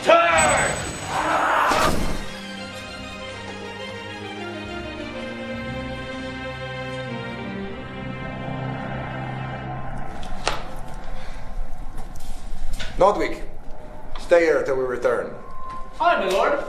Turn! Nordvik, stay here until we return. Hi, my lord.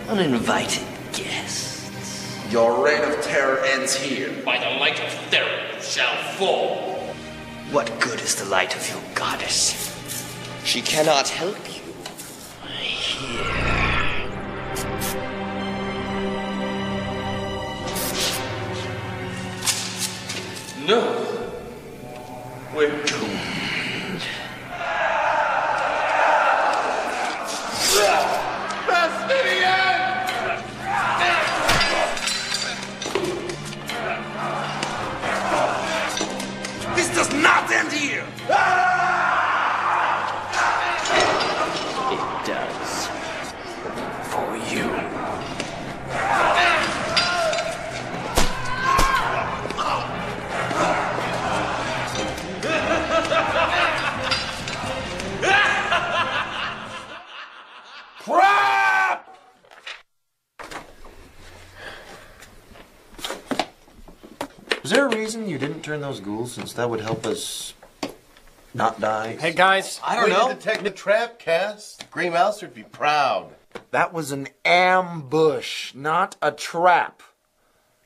Uninvited guests. Your reign of terror ends here. By the light of Theron shall fall. What good is the light of your goddess? She cannot help you. Here. No. We're doomed. This does not end here! It does. For you. Crap! Was there a reason you didn't turn those ghouls, since that would help us not die? Hey guys, I don't know. Way to detect the trap, Cass. Grey Mouse would be proud. That was an ambush, not a trap.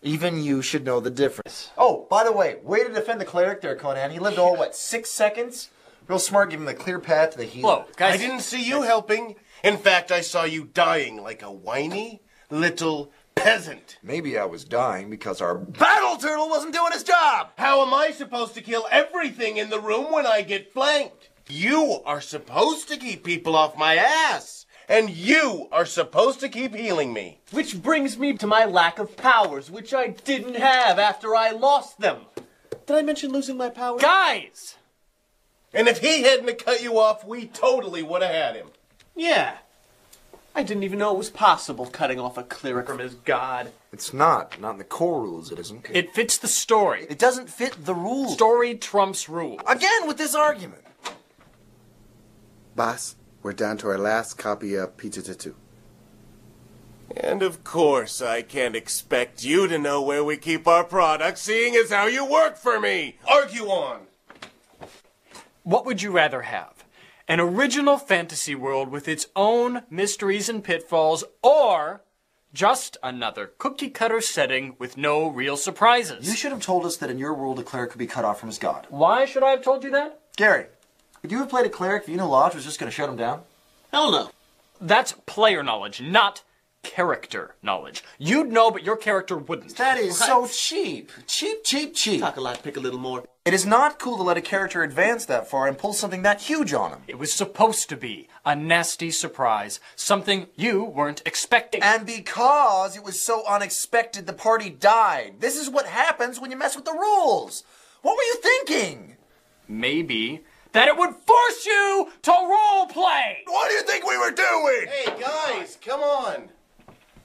Even you should know the difference. Oh, by the way, way to defend the cleric there, Conan. He lived all, 6 seconds? Real smart, giving him a clear path to the healer. whoa, guys. I didn't see you helping. In fact, I saw you dying like a whiny little peasant. Maybe I was dying because our battle turtle wasn't doing his job! How am I supposed to kill everything in the room when I get flanked? You are supposed to keep people off my ass. And you are supposed to keep healing me. Which brings me to my lack of powers, which I didn't have after I lost them. Did I mention losing my powers? Guys! And if he hadn't cut you off, we totally would have had him. Yeah. I didn't even know it was possible cutting off a cleric from his god. It's not in the core rules, it isn't. It fits the story. It doesn't fit the rules. Story trumps rule. Again with this argument. Boss, we're down to our last copy of Pizza Tattoo. And of course, I can't expect you to know where we keep our products, seeing as how you work for me. Argue on. What would you rather have? An original fantasy world with its own mysteries and pitfalls, or just another cookie-cutter setting with no real surprises? You should have told us that in your world a cleric could be cut off from his god. Why should I have told you that? Gary, would you have played a cleric if you knew Lodge was just going to shut him down? Hell no. That's player knowledge, not character knowledge. You'd know, but your character wouldn't. That is so cheap. Cheap. Talk a lot, pick a little more. It is not cool to let a character advance that far and pull something that huge on him. It was supposed to be a nasty surprise, something you weren't expecting. And because it was so unexpected, the party died. This is what happens when you mess with the rules. What were you thinking? Maybe that it would force you to role play. What do you think we were doing? Hey, guys, come on.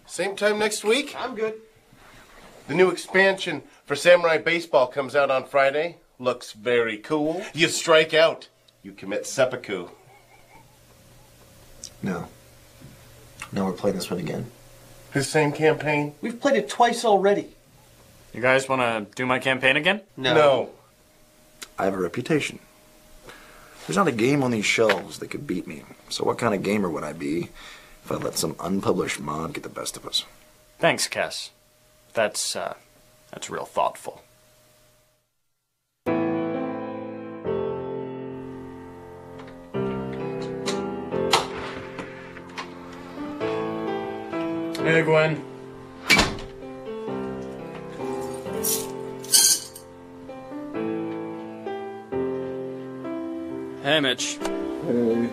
Same time next week? I'm good. The new expansion for Samurai Baseball comes out on Friday. Looks very cool. You strike out. You commit seppuku. No. No, we're playing this one again. The same campaign? We've played it twice already. You guys want to do my campaign again? No. I have a reputation. There's not a game on these shelves that could beat me. So what kind of gamer would I be if I let some unpublished mod get the best of us? Thanks, Cass. That's real thoughtful. Hey, Gwen. Hey, Mitch. Hey.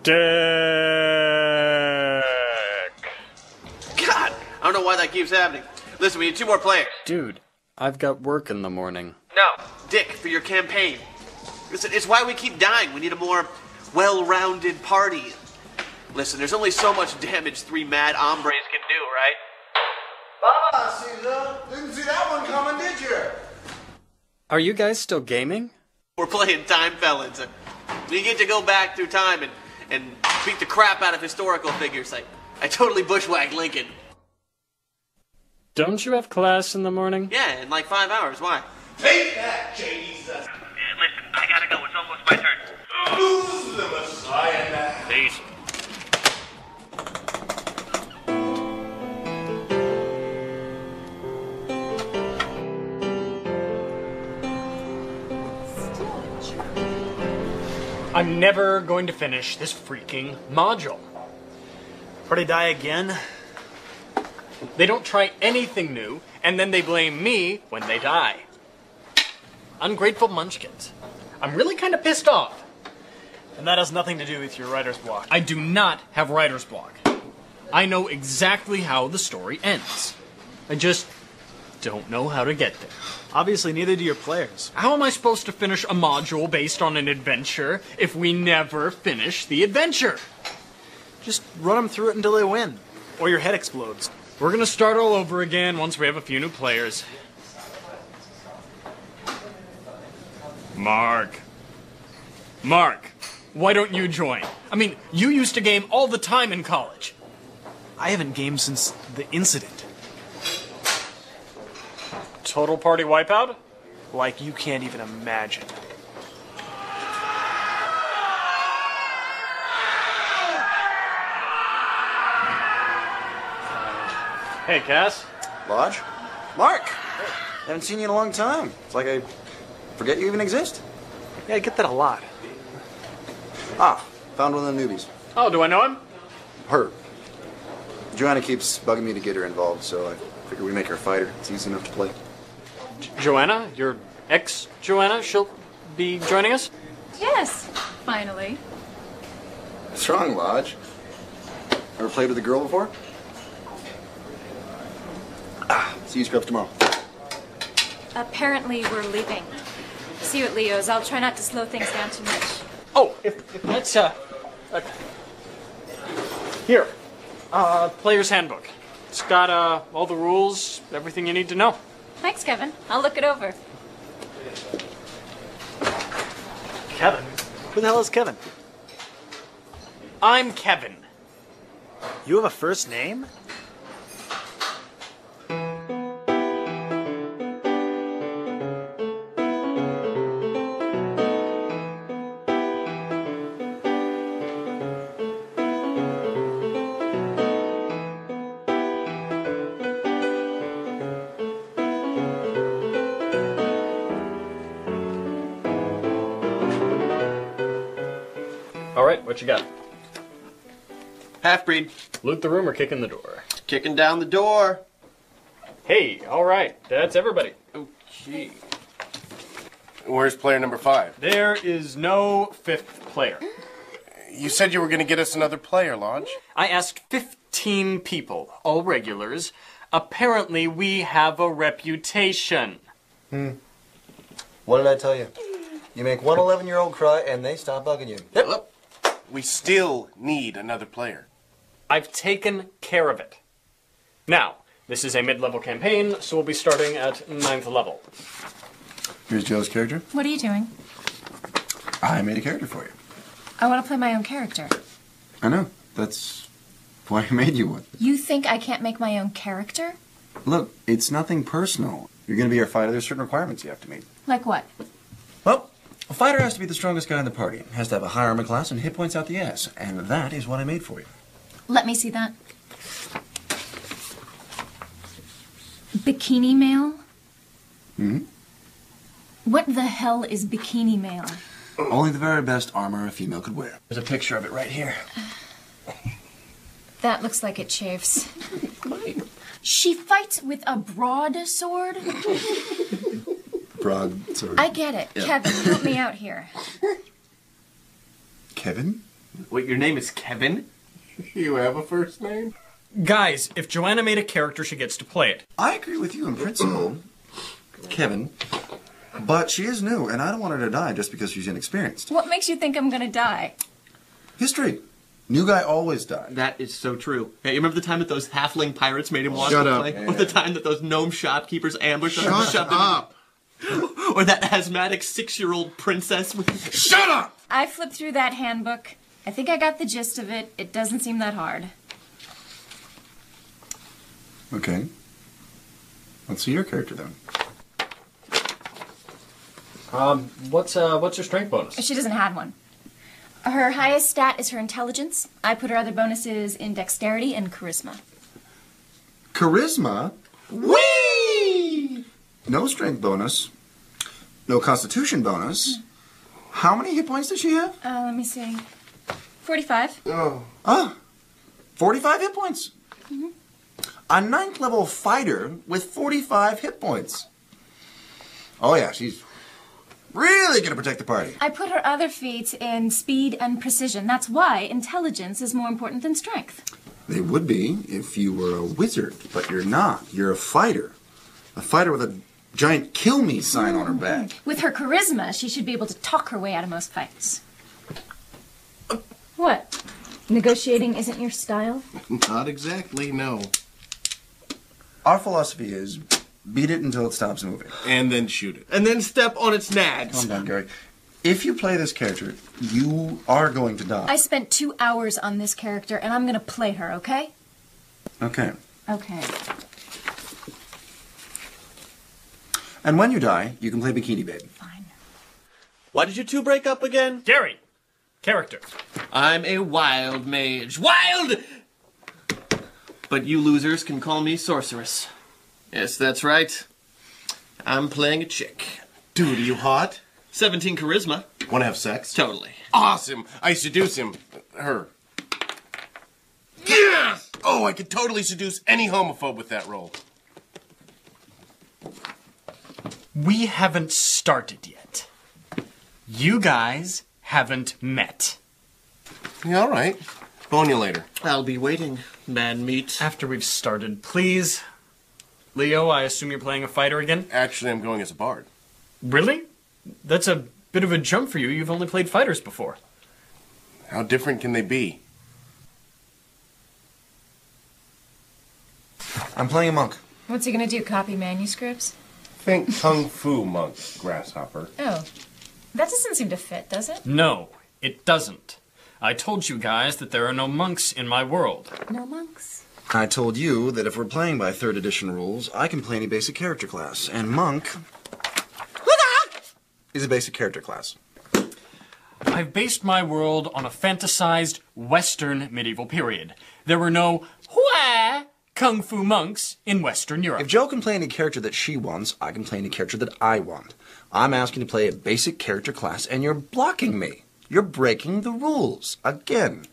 Dick! God, I don't know why that keeps happening. Listen, we need 2 more players. Dude, I've got work in the morning. No, Dick, for your campaign. Listen, it's why we keep dying. We need a more well-rounded party. Listen, there's only so much damage 3 mad hombres can do, right? Ah, Caesar! Didn't see that one coming, did you? Are you guys still gaming? We're playing Time Felons. We get to go back through time and beat the crap out of historical figures. I totally bushwhacked Lincoln. Don't you have class in the morning? Yeah, in like 5 hours. Why? Take that, Jesus! Listen, I gotta go. It's almost my turn. Who's the Messiah now? Peace. I'm never going to finish this freaking module. Party die again? They don't try anything new, and then they blame me when they die. Ungrateful munchkins. I'm really kind of pissed off. And that has nothing to do with your writer's block. I do not have writer's block. I know exactly how the story ends. I just don't know how to get there. Obviously, neither do your players. How am I supposed to finish a module based on an adventure if we never finish the adventure? Just run them through it until they win. Or your head explodes. We're gonna start all over again once we have a few new players. Mark, why don't you join? I mean, you used to game all the time in college. I haven't gamed since the incident. Total party wipeout? Like you can't even imagine. Hey, Cass. Lodge? Mark! Haven't seen you in a long time. It's like I forget you even exist. Yeah, I get that a lot. Ah, found one of the newbies. Oh, do I know him? Her. Joanna keeps bugging me to get her involved, so I figure we make her a fighter. It's easy enough to play. Joanna? Your ex-Joanna? She'll be joining us? Yes, finally. What's wrong, Lodge? Ever played with a girl before? See you scrubs tomorrow. Apparently we're leaving. See you at Leo's. I'll try not to slow things down too much. Oh, if that's, here. Player's handbook. It's got, all the rules, everything you need to know. Thanks, Kevin. I'll look it over. Kevin? Who the hell is Kevin? I'm Kevin. You have a first name? All right, what you got? Half-breed. Loot the room or kick in the door? Kicking down the door. Hey, all right, that's everybody. Okay. Where's player number 5? There is no 5th player. You said you were going to get us another player, Lodge. I asked 15 people, all regulars. Apparently, we have a reputation. What did I tell you? You make one 11-year-old cry and they stop bugging you. Yep. We still need another player. I've taken care of it. Now, this is a mid-level campaign, so we'll be starting at 9th level. Here's Joe's character. What are you doing? I made a character for you. I want to play my own character. I know. That's why I made you one. You think I can't make my own character? Look, it's nothing personal. You're going to be our fighter. There's certain requirements you have to meet. Like what? Well, a fighter has to be the strongest guy in the party. Has to have a high armor class and hit points out the ass. And that is what I made for you. Let me see that. Bikini male? Hmm? What the hell is bikini male? Only the very best armor a female could wear. There's a picture of it right here. That looks like it chafes. She fights with a broadsword? Broad sword. I get it. Yeah. Kevin, help me out here. Kevin? Wait, your name is Kevin? You have a first name? Guys, if Joanna made a character, she gets to play it. I agree with you in principle, Kevin, but she is new, and I don't want her to die just because she's inexperienced. What makes you think I'm gonna die? History. New guy always dies. That is so true. Hey, you remember the time that those halfling pirates made him watch Shut the up. play? Or the time that those gnome shopkeepers ambushed him and Shut shoved him up! Or that asthmatic 6-year-old princess with... Shut up! I flipped through that handbook. I think I got the gist of it. It doesn't seem that hard. Okay. Let's see your character then. What's her strength bonus? She doesn't have one. Her highest stat is her intelligence. I put her other bonuses in dexterity and charisma. Charisma? Whee! No strength bonus. No constitution bonus. How many hit points does she have? Let me see. 45. Ah, 45 hit points. A 9th level fighter with 45 hit points. Oh yeah, she's really gonna protect the party. I put her other feats in speed and precision. That's why intelligence is more important than strength. They would be if you were a wizard, but you're not. You're a fighter. A fighter with a giant kill me sign on her back. With her charisma, she should be able to talk her way out of most fights. What? Negotiating isn't your style? Not exactly, no. Our philosophy is beat it until it stops moving. And then shoot it. And then step on its nags. Calm down, Gary. If you play this character, you are going to die. I spent 2 hours on this character, and I'm gonna play her, okay? Okay. Okay. And when you die, you can play Bikini Babe. Fine. Why did you two break up again? Gary, character. I'm a wild mage. Wild! But you losers can call me sorceress. Yes, that's right. I'm playing a chick. Dude, are you hot? 17 charisma. Wanna have sex? Totally. Awesome! I seduce him. Her. Yes! Oh, I could totally seduce any homophobe with that roll. We haven't started yet. You guys haven't met. Yeah, all right. Phone you later. I'll be waiting, man meat. After we've started, please. Leo, I assume you're playing a fighter again? Actually, I'm going as a bard. Really? That's a bit of a jump for you. You've only played fighters before. How different can they be? I'm playing a monk. What's he gonna do, copy manuscripts? Think Kung Fu monk, grasshopper. Oh. That doesn't seem to fit, does it? No, it doesn't. I told you guys that there are no monks in my world. No monks. I told you that if we're playing by 3rd edition rules, I can play any basic character class. And monk is a basic character class. I've based my world on a fantasized Western medieval period. There were no kung fu monks in Western Europe. If Jo can play any character that she wants, I can play any character that I want. I'm asking to play a basic character class, and you're blocking me. You're breaking the rules. Again.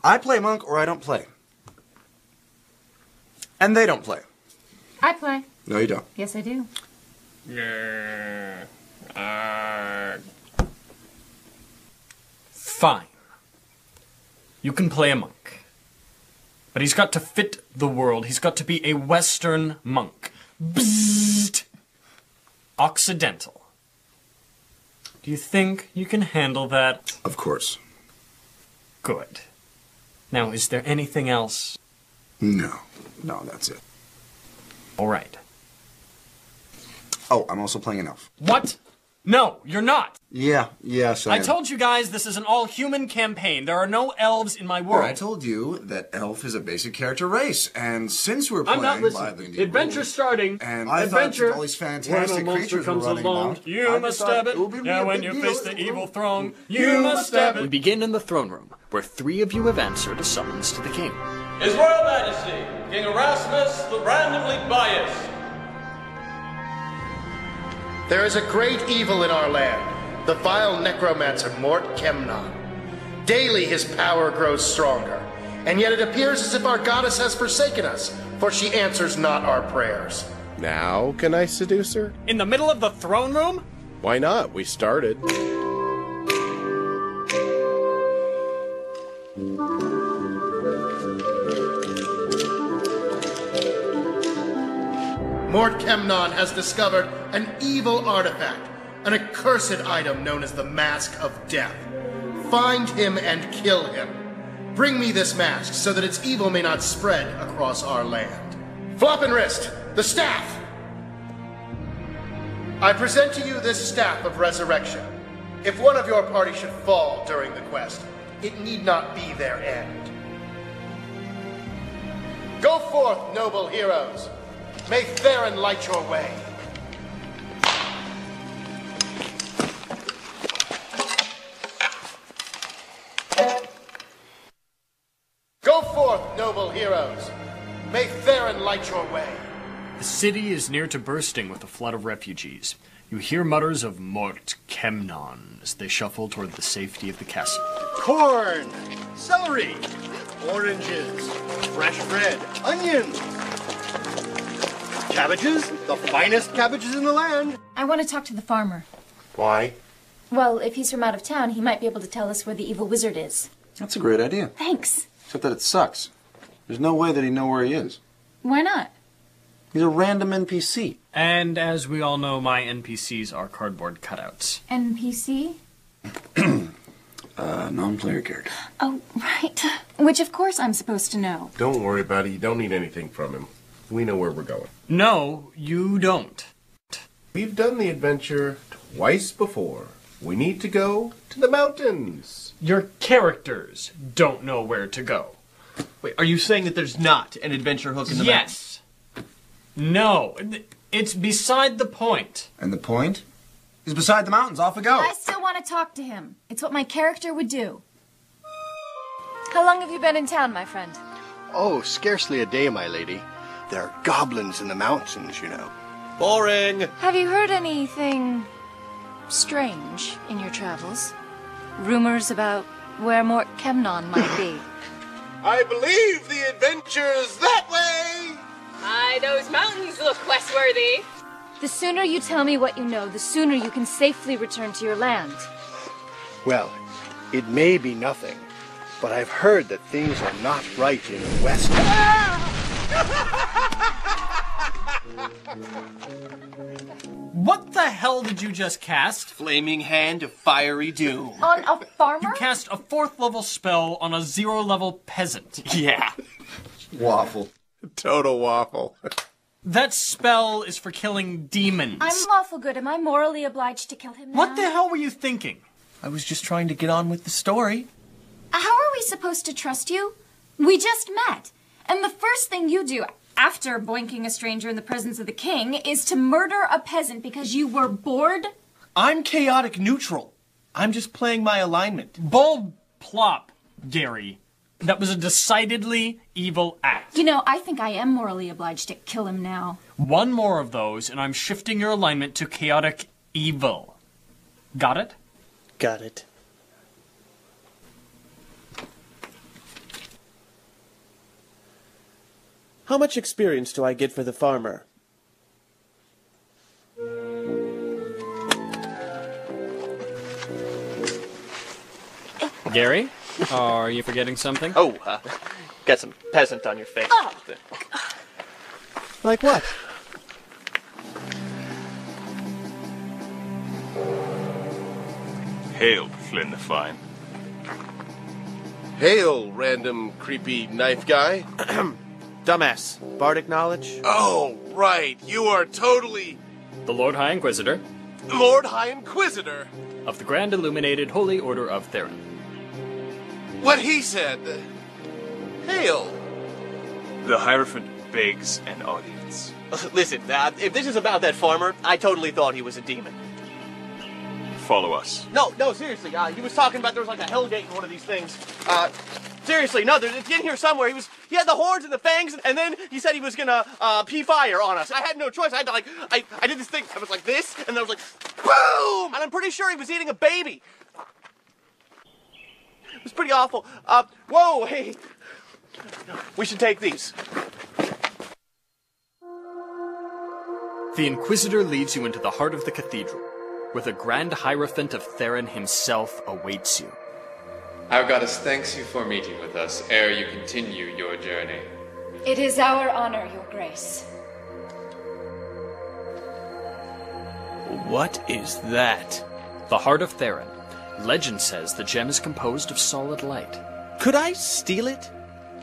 I play monk or I don't play. And they don't play. I play. No, you don't. Yes, I do. Fine. You can play a monk. But he's got to fit the world. He's got to be a Western monk. Bzzzt. Occidental. Do you think you can handle that? Of course. Good. Now, is there anything else? No. No, that's it. All right. Oh, I'm also playing an elf. What? No, you're not. Yeah, yes, I told you guys this is an all-human campaign. There are no elves in my world. I told you that elf is a basic character race, and since we're playing I'm not listening. by the Adventure rules, starting. and Adventure. I thought all these fantastic When a monster creatures were comes running along, about, you I must just thought stab it. would be a Now when big you deal. face the evil throng, you must stab it. We begin in the throne room, where 3 of you have answered a summons to the king. His Royal Majesty, King Erasmus the randomly biased. There is a great evil in our land, the vile necromancer Mort Kemnon. Daily his power grows stronger, and yet it appears as if our goddess has forsaken us, for she answers not our prayers. Now can I seduce her? In the middle of the throne room? Why not? We started. Mort Kemnon has discovered an evil artifact, an accursed item known as the Mask of Death. Find him and kill him. Bring me this mask so that its evil may not spread across our land. Flop and Wrist, the staff! I present to you this staff of resurrection. If one of your party should fall during the quest, it need not be their end. Go forth, noble heroes. May Theron light your way. Go forth, noble heroes. May Theron light your way. The city is near to bursting with a flood of refugees. You hear mutters of Mort Kemnon as they shuffle toward the safety of the castle. Corn, celery, oranges, fresh bread, onions, cabbages, the finest cabbages in the land. I want to talk to the farmer. Why? Well, if he's from out of town, he might be able to tell us where the evil wizard is. That's a great idea. Thanks. Except that it sucks. There's no way that he'd know where he is. Why not? He's a random NPC. And as we all know, my NPCs are cardboard cutouts. NPC? Non-player character. Oh, right. Which, of course, I'm supposed to know. Don't worry about it. You don't need anything from him. We know where we're going. No, you don't. We've done the adventure twice before. We need to go to the mountains. Your characters don't know where to go. Wait, are you saying that there's not an adventure hook in the map? Yes. No. It's beside the point. And the point? He's beside the mountains. Off we go. I still want to talk to him. It's what my character would do. How long have you been in town, my friend? Oh, scarcely a day, my lady. There are goblins in the mountains, you know. Boring. Have you heard anything strange in your travels? Rumors about where Mort Kemnon might be? I believe the adventure's that way! Aye, those mountains look quest-worthy. The sooner you tell me what you know, the sooner you can safely return to your land. Well, it may be nothing, but I've heard that things are not right in the West. What the hell did you just cast? Flaming Hand of Fiery Doom. On a farmer? You cast a 4th level spell on a 0 level peasant. Yeah. Waffle. Total waffle. That spell is for killing demons. I'm lawful good. Am I morally obliged to kill him now? What the hell were you thinking? I was just trying to get on with the story. How are we supposed to trust you? We just met. And the first thing you do after boinking a stranger in the presence of the king is to murder a peasant because you were bored? I'm chaotic neutral. I'm just playing my alignment. Bulb plop, Gary. That was a decidedly evil act. You know, I think I am morally obliged to kill him now. One more of those, and I'm shifting your alignment to chaotic evil. Got it? Got it. How much experience do I get for the farmer? Gary, are you forgetting something? Oh, got some peasant on your face. Oh. Like what? Hail, Flynn the Fine. Hail, random creepy knife guy. Dumbass. Bardic knowledge? Oh, right. You are totally The Lord High Inquisitor Lord High Inquisitor. of the Grand Illuminated Holy Order of Theron. What he said. Hail. The Hierophant begs an audience. Listen, if this is about that farmer, I totally thought he was a demon. Follow us. No, seriously. He was talking about there was like a hell gate in one of these things. Seriously, no, it's in here somewhere. He had the horns and the fangs, and then he said he was gonna pee fire on us. I had no choice. I had to I did this thing. I was like this, and then I was like, boom! And I'm pretty sure he was eating a baby. It was pretty awful. Whoa, hey, we should take these. The Inquisitor leads you into the heart of the cathedral, where the Grand Hierophant of Theron himself awaits you. Our goddess thanks you for meeting with us ere you continue your journey. It is our honor, your grace. What is that? The Heart of Theron. Legend says the gem is composed of solid light. Could I steal it?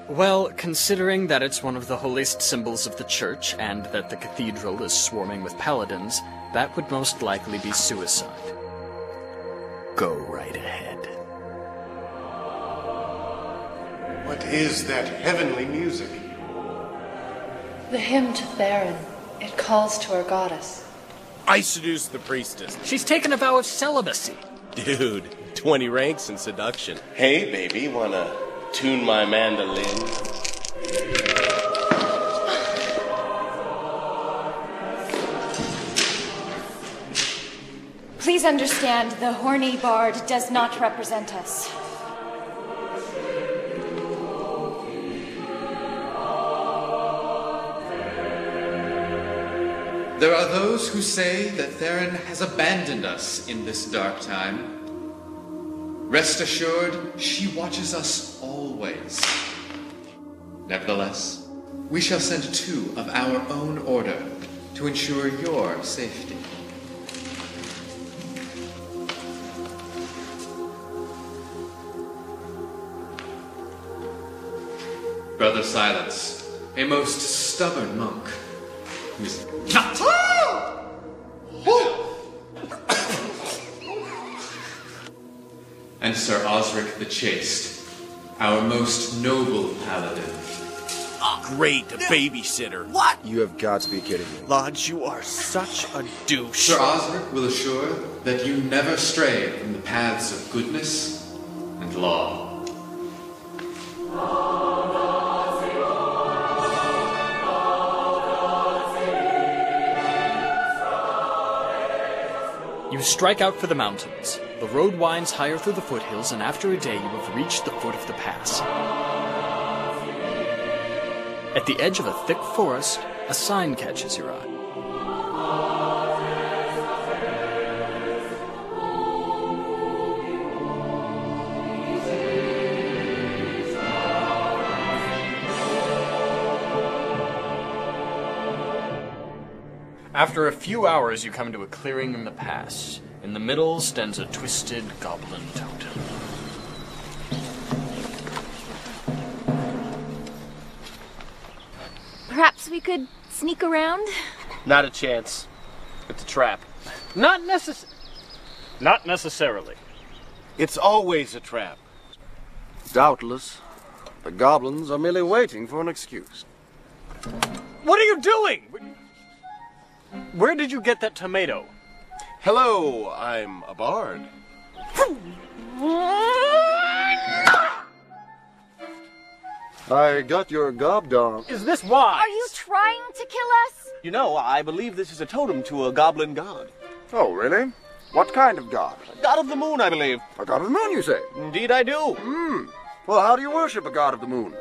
Well, considering that it's one of the holiest symbols of the church and that the cathedral is swarming with paladins, that would most likely be suicide. Go right ahead. What is that heavenly music? The hymn to Theron. It calls to our goddess. I seduced the priestess. She's taken a vow of celibacy. Dude, 20 ranks in seduction. Hey, baby, wanna tune my mandolin? Please understand, the horny bard does not represent us. There are those who say that Theron has abandoned us in this dark time. Rest assured, she watches us always. Nevertheless, we shall send 2 of our own order to ensure your safety. Brother Silence, a most stubborn monk, who's not. And Sir Osric the Chaste, our most noble paladin. Great babysitter. What? You have got to be kidding me. Lodge, you are such a douche. Sir Osric will assure that you never stray from the paths of goodness and law. You strike out for the mountains. The road winds higher through the foothills, and after a day you have reached the foot of the pass. At the edge of a thick forest, a sign catches your eye. After a few hours, you come to a clearing in the pass. In the middle stands a twisted goblin totem. Perhaps we could sneak around? Not a chance. It's a trap. Not necessarily. It's always a trap. Doubtless. The goblins are merely waiting for an excuse. What are you doing? Where did you get that tomato? Hello, I'm a bard. I got your gob dog. Is this why? Are you trying to kill us? You know, I believe this is a totem to a goblin god. Oh, really? What kind of god? God of the moon, I believe. A god of the moon, you say? Indeed I do. Well, how do you worship a god of the moon?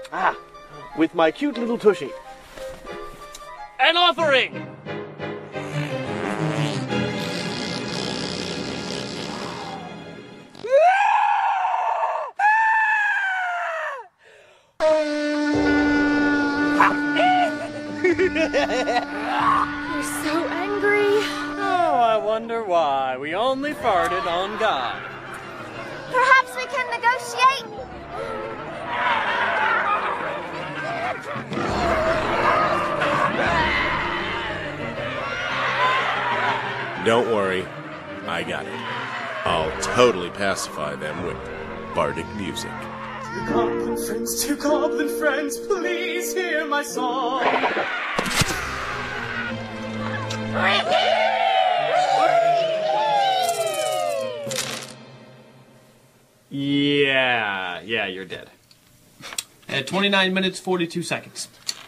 With my cute little tushy. An offering! You're so angry. Oh, I wonder why. We only farted on God. Perhaps we can negotiate? Don't worry, I got it. I'll totally pacify them with bardic music. Dear goblin friends, please hear my song. Yeah, you're dead. At 29 minutes, 42 seconds.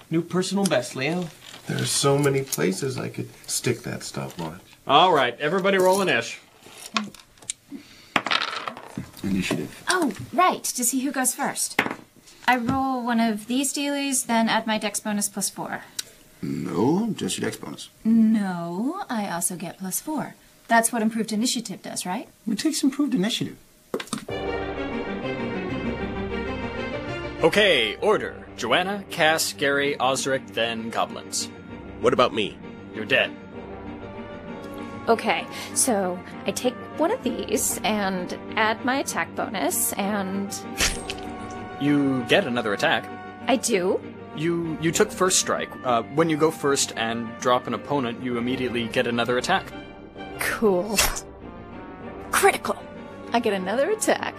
New personal best, Leo. There's so many places I could stick that stopwatch. All right, everybody roll an ish. Initiative. Oh, right, to see who goes first. I roll one of these dealies, then add my dex bonus +4. No, just your dex bonus. No, I also get +4. That's what improved initiative does, right? What takes improved initiative? Okay, order. Joanna, Cass, Gary, Osric, then goblins. What about me? You're dead. Okay, so I take one of these and add my attack bonus, and... You get another attack. I do? You took first strike. When you go first and drop an opponent, you immediately get another attack. Cool. Critical. I get another attack.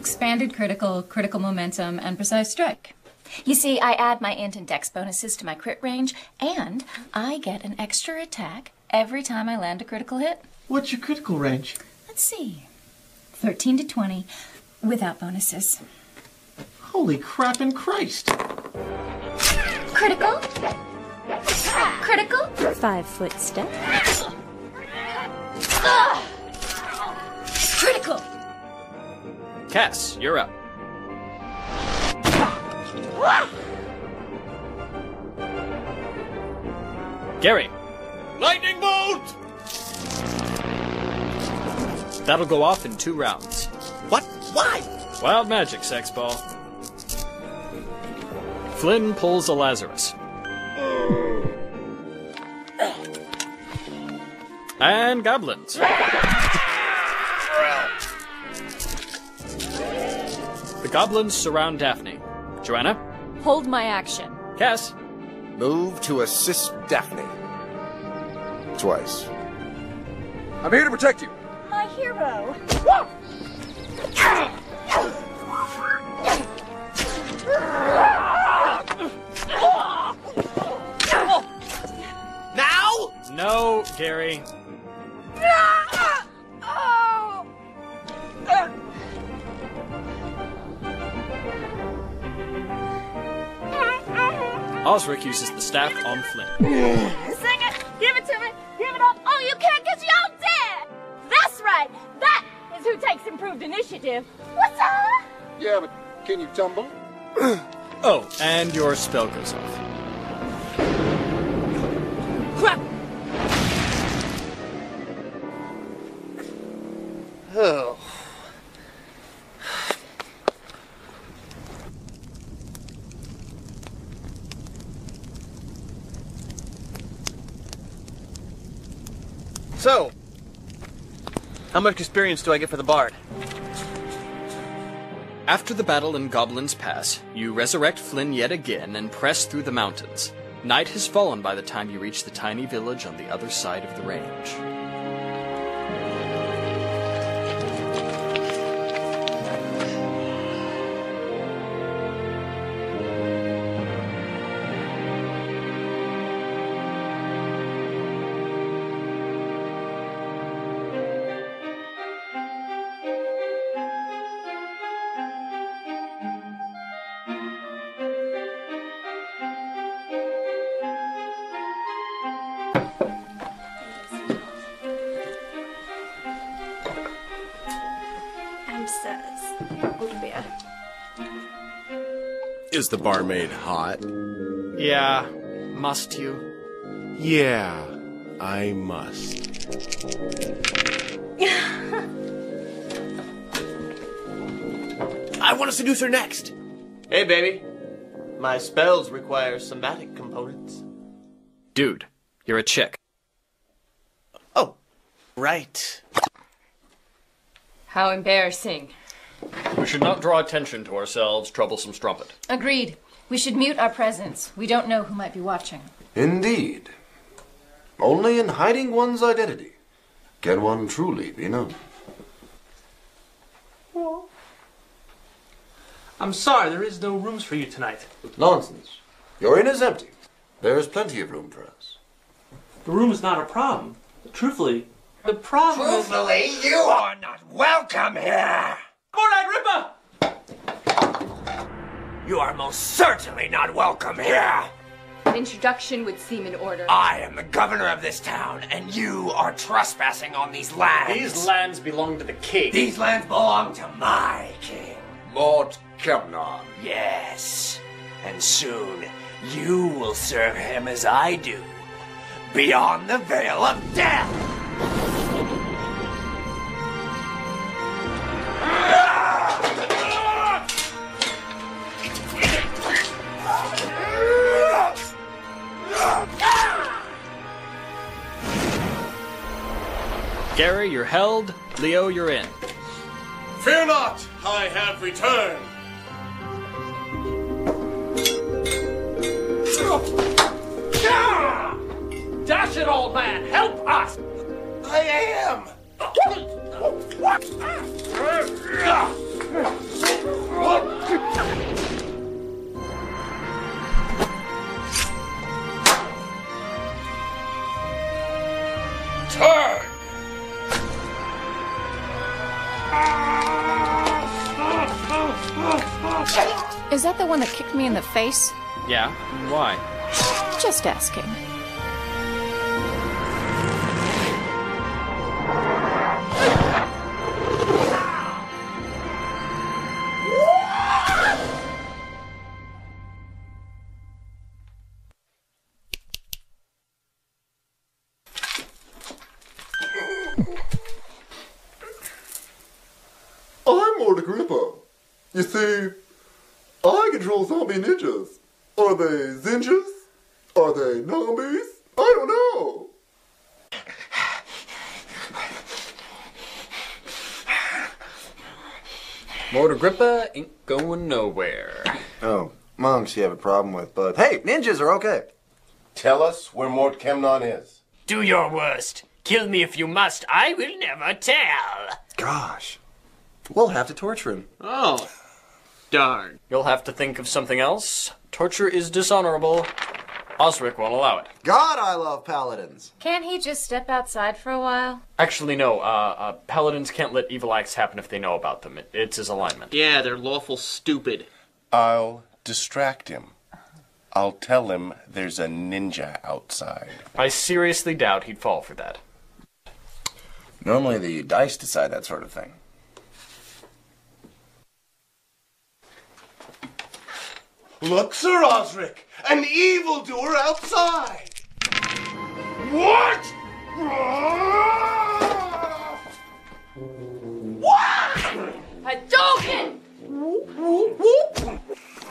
Expanded critical momentum, and precise strike. You see, I add my int and dex bonuses to my crit range, and I get an extra attack every time I land a critical hit. What's your critical range? Let's see. 13 to 20, without bonuses. Holy crap and Christ! Critical? Critical? 5-foot step. Critical! Cass, you're up. Gary. Lightning bolt! That'll go off in 2 rounds. What? Why? Wild magic, sexball. Flynn pulls a Lazarus. And goblins. The goblins surround Daphne. Joanna? Hold my action. Cass? Move to assist Daphne. Twice. I'm here to protect you. My hero. Now? No, Gary. Osric uses the staff on Flynn. Sing it! Give it to me! Give it up! Oh, you can't get y'all dead! That's right! That is who takes improved initiative. What's up? Yeah, but can you tumble? Oh, and your spell goes off. Crap! Oh. So, how much experience do I get for the bard? After the battle and goblins pass, you resurrect Flynn yet again and press through the mountains. Night has fallen by the time you reach the tiny village on the other side of the range. Is the barmaid hot? Yeah, must you? Yeah, I must. I want to seduce her next. Hey, baby. My spells require somatic components. Dude, you're a chick. Oh, right. How embarrassing. We should not draw attention to ourselves, troublesome strumpet. Agreed. We should mute our presence. We don't know who might be watching. Indeed. Only in hiding one's identity can one truly be known. I'm sorry, there is no rooms for you tonight. Nonsense. Your inn is empty. There is plenty of room for us. The room is not a problem. Truthfully, the problem is... Truthfully, you are not welcome here! Lord Agrippa! You are most certainly not welcome here! An introduction would seem in order. I am the governor of this town, and you are trespassing on these lands. These lands belong to the king. These lands belong to my king. Lord Kemnon. Yes. And soon, you will serve him as I do, beyond the veil of death! Gary, you're held. Leo, you're in. Fear not, I have returned. Dash it, old man! Help us! I am! Turn! Is that the one that kicked me in the face? Yeah? Why? Just asking. I'm Lord Agrippa. You see, I control zombie ninjas. Are they Zinjas? Are they Nombies? I don't know. Lord Agrippa ain't going nowhere. Oh, monks you have a problem with, but hey, ninjas are okay. Tell us where Mort Kemnon is. Do your worst. Kill me if you must. I will never tell. Gosh. We'll have to torture him. Oh. Darn. You'll have to think of something else. Torture is dishonorable. Osric won't allow it. God, I love paladins. Can't he just step outside for a while? Actually, no. Paladins can't let evil acts happen if they know about them. It's his alignment. Yeah, they're lawful stupid. I'll distract him. I'll tell him there's a ninja outside. I seriously doubt he'd fall for that. Normally the dice decide that sort of thing. Look, Sir Osric! An evildoer outside! What? Hadouken!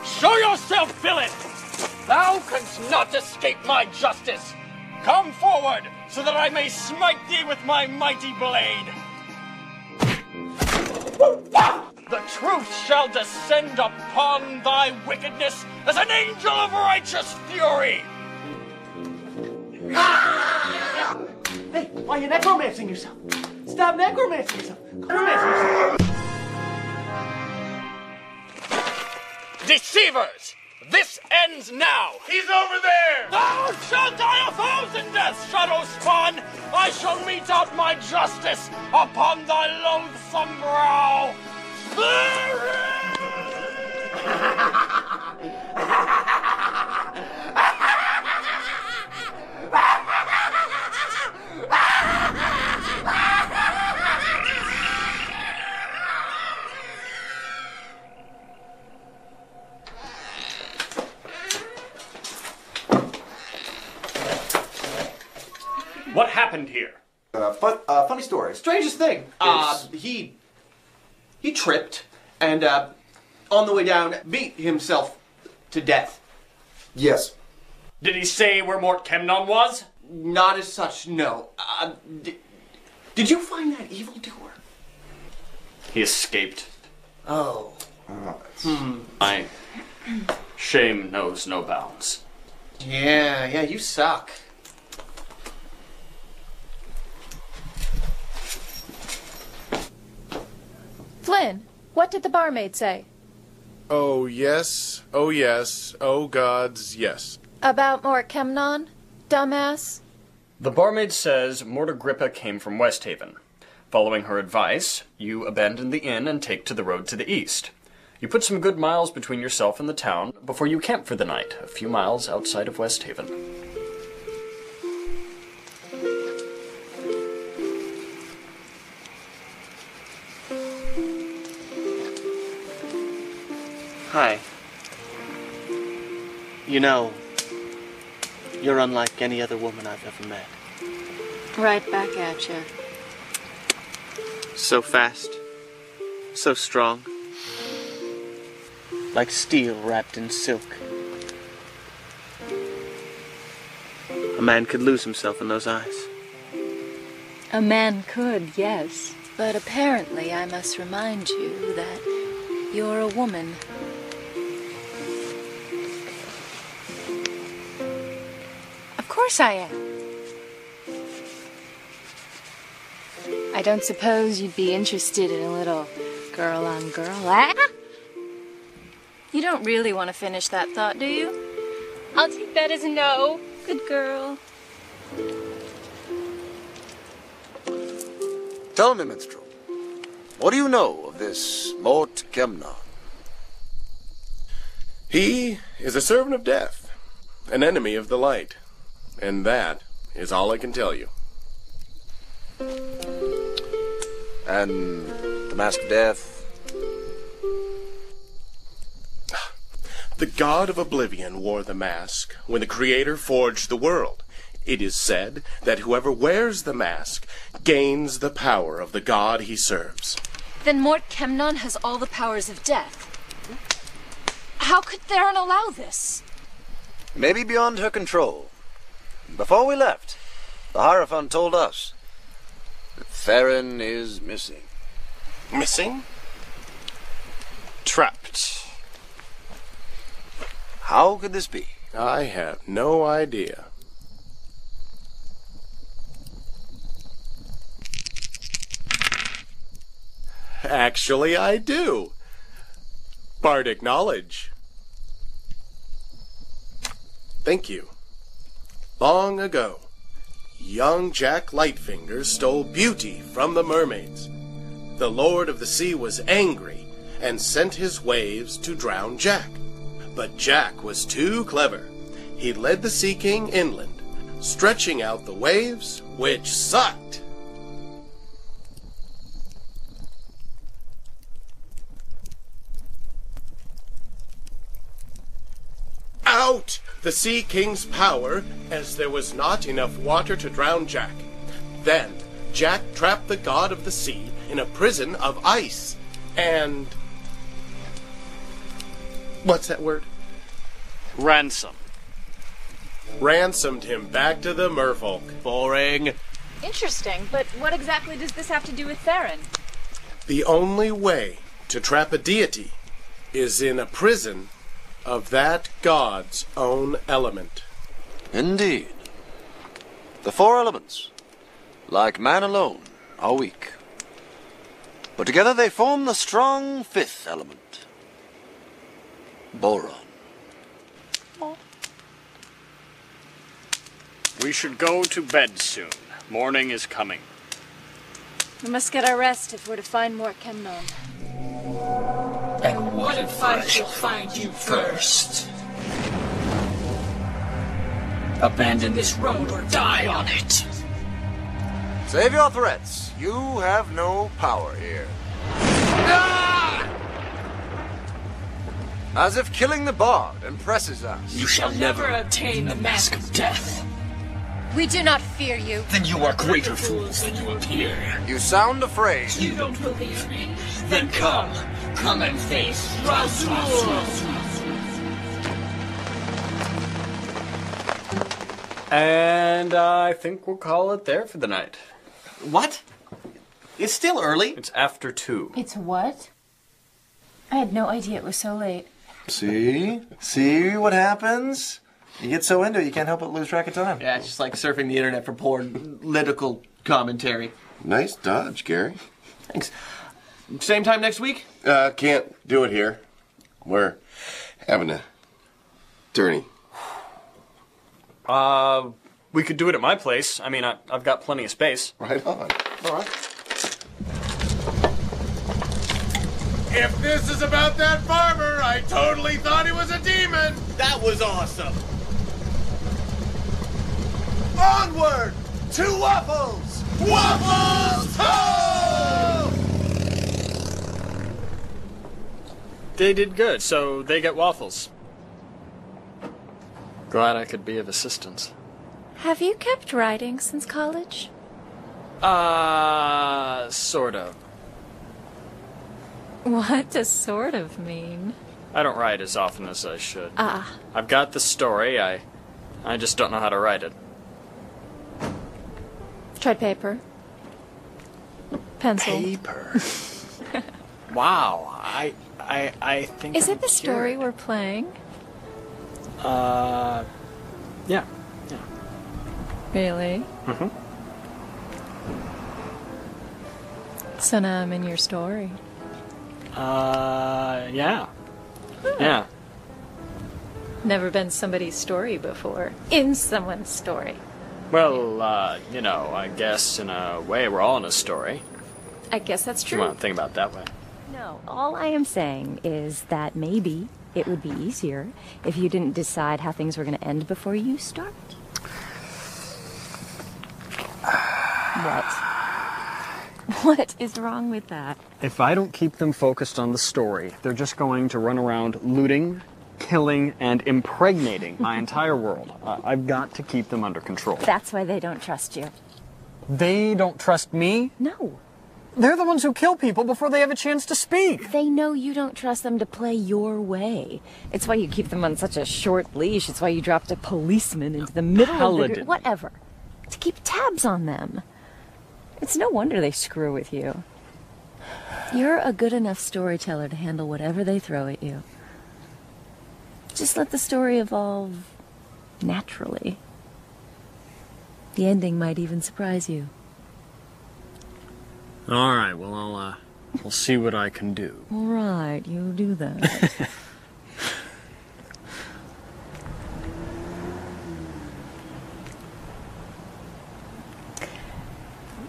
Show yourself, villain! Thou canst not escape my justice! Come forward, so that I may smite thee with my mighty blade! The truth shall descend upon thy wickedness as an angel of righteous fury! Hey, why are you necromancing yourself? Stop necromancing yourself! Necromancing yourself! Deceivers! This ends now! He's over there! Thou shalt die 1,000 deaths, shadow spawn! I shall mete out my justice upon thy loathsome brow! What happened here? Funny story. Strangest thing. He tripped and on the way down beat himself to death. Yes. Did he say where Mort Kemnon was? Not as such, no. Did you find that evildoer? He escaped. Oh. My shame knows no bounds. Yeah, you suck. Flynn, what did the barmaid say? Oh, yes. Oh, yes. Oh, gods, yes. About Mort Kemnon? Dumbass? The barmaid says Mort Agrippa came from Westhaven. Following her advice, you abandon the inn and take to the road to the east. You put some good miles between yourself and the town before you camp for the night, a few miles outside of Westhaven. Hi. You know, you're unlike any other woman I've ever met. Right back at you. So fast, so strong, like steel wrapped in silk. A man could lose himself in those eyes. A man could, yes. But apparently I must remind you that you're a woman. Of course I am. I don't suppose you'd be interested in a little girl-on-girl act? You don't really want to finish that thought, do you? I'll take that as a no. Good girl. Tell me, minstrel, what do you know of this Mort Kemna? He is a servant of death, an enemy of the light. And that is all I can tell you. And the Mask of Death? The god of oblivion wore the mask when the Creator forged the world. It is said that whoever wears the mask gains the power of the god he serves. Then Mort Kemnon has all the powers of death. How could Theron allow this? Maybe beyond her control. Before we left, the Hierophant told us that Theron is missing. Missing? Trapped. How could this be? I have no idea. Actually, I do. Bardic knowledge. Thank you. Long ago, young Jack Lightfinger stole beauty from the mermaids. The Lord of the Sea was angry and sent his waves to drown Jack. But Jack was too clever. He led the Sea King inland, stretching out the waves, which sucked. Out the Sea King's power, as there was not enough water to drown Jack. Then Jack trapped the god of the sea in a prison of ice, and... what's that word? Ransom. Ransomed him back to the merfolk. Boring. Interesting, but what exactly does this have to do with Theron? The only way to trap a deity is in a prison of that god's own element. Indeed. The four elements, like man alone, are weak. But together they form the strong fifth element. Boron. We should go to bed soon. Morning is coming. We must get our rest if we're to find Mort Kemnon. And what if I shall find you first? Abandon this road or die on it. Save your threats. You have no power here. As if killing the bard impresses us. You shall never attain the Mask of Death. We do not fear you. Then you are greater fools than you appear. You sound afraid. You don't believe me? Then come and face Razul. And I think we'll call it there for the night. What? It's still early. It's after 2. It's what? I had no idea it was so late. See? See what happens? You get so into it, you can't help but lose track of time. Yeah, it's just like surfing the internet for political commentary. Nice dodge, Gary. Thanks. Same time next week? Can't do it here. We're having a tourney. We could do it at my place. I mean, I've got plenty of space. Right on. All right. If this is about that farmer, I totally thought he was a demon. That was awesome. Onward to Waffles! Waffles ho! They did good, so they get waffles. Glad I could be of assistance. Have you kept writing since college? Sort of. What does sort of mean? I don't write as often as I should. Ah. I've got the story, I just don't know how to write it. Try paper. Pencil. Paper. Wow, I think. Is I'm it the story cured. we're playing? Yeah. Really? Mm-hmm. So now I'm in your story. Yeah. Yeah. Never been somebody's story before. In someone's story. Well, I guess in a way we're all in a story. I guess that's If you true. want to think about it that way. No, all I am saying is that maybe it would be easier if you didn't decide how things were going to end before you start. What? What is wrong with that? If I don't keep them focused on the story, they're just going to run around looting, killing, and impregnating my entire world. I've got to keep them under control. That's why they don't trust you. They don't trust me? No. They're the ones who kill people before they have a chance to speak. They know you don't trust them to play your way. It's why you keep them on such a short leash. It's why you dropped a policeman into the middle of the... Paladin. Whatever. To keep tabs on them. It's no wonder they screw with you. You're a good enough storyteller to handle whatever they throw at you. Just let the story evolve naturally. The ending might even surprise you. All right, well, I'll see what I can do. All right, you do that.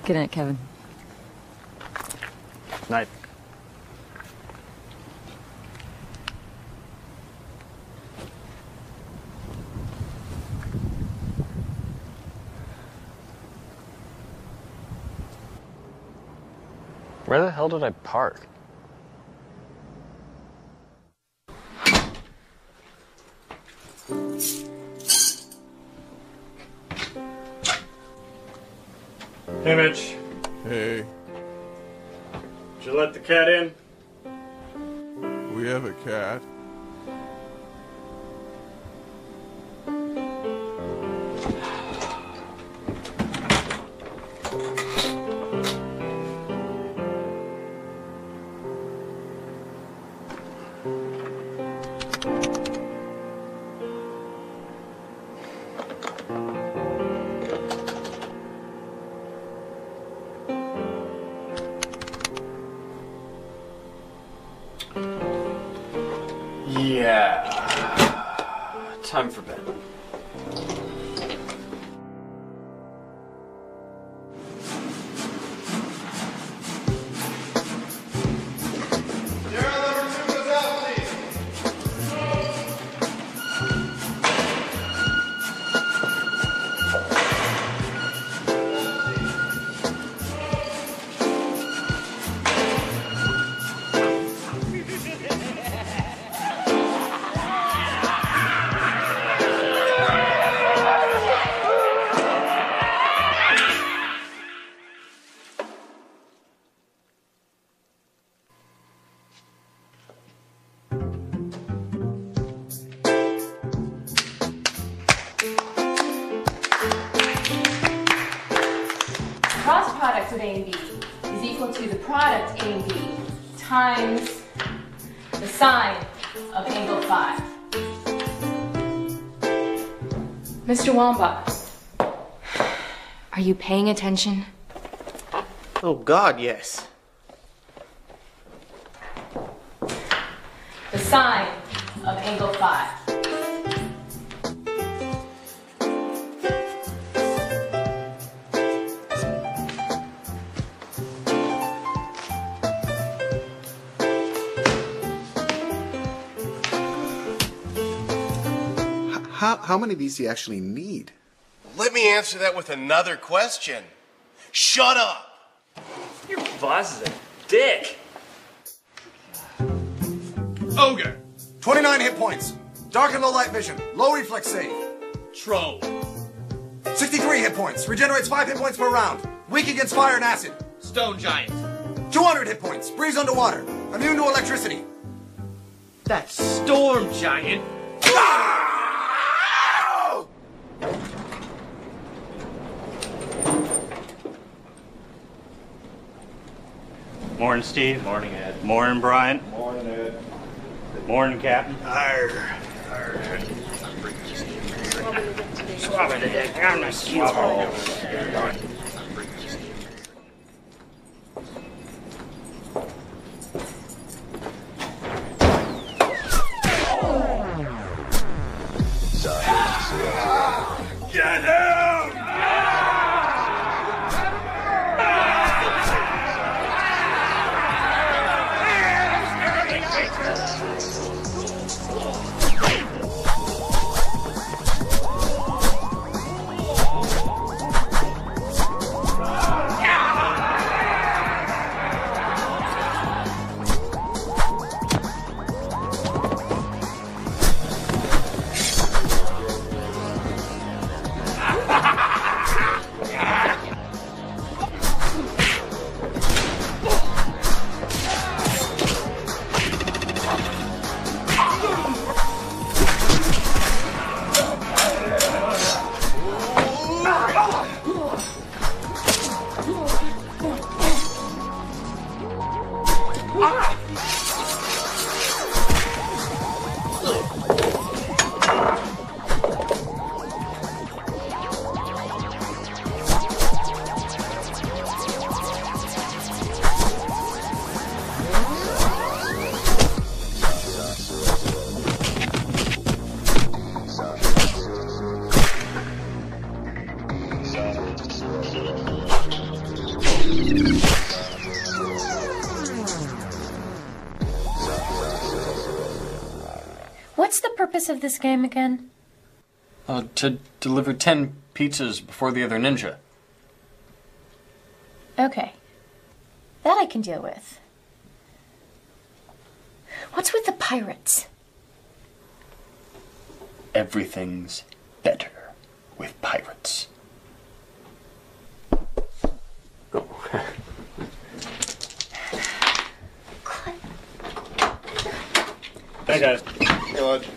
Good night, Kevin. Night. Where the hell did I park? Hey, Mitch. Hey, Did you let the cat in? we have a cat. Yeah. Time for bed. Cross product of A and B is equal to the product A and B times the sine of angle 5. Mr. Wamba, are you paying attention? Oh, God, yes. The sine of angle 5. How many of these do you actually need? Let me answer that with another question. Shut up! Your boss is a dick. Ogre. 29 hit points. Dark and low light vision. Low reflex save. troll. 63 hit points. Regenerates 5 hit points per round. Weak against fire and acid. Stone giant. 200 hit points. Breathes underwater. Immune to electricity. That's storm giant. Morning, Steve. Morning, Ed. Morning, Brian. Morning, Ed. Morning, Captain. Arr. Arr. Swab it, Ed. I'm not swab. Get him! What's the purpose of this game again? To deliver 10 pizzas before the other ninja. Okay. That I can deal with. What's with the pirates? Everything's better with pirates. Hey, guys. Hey, Lodge.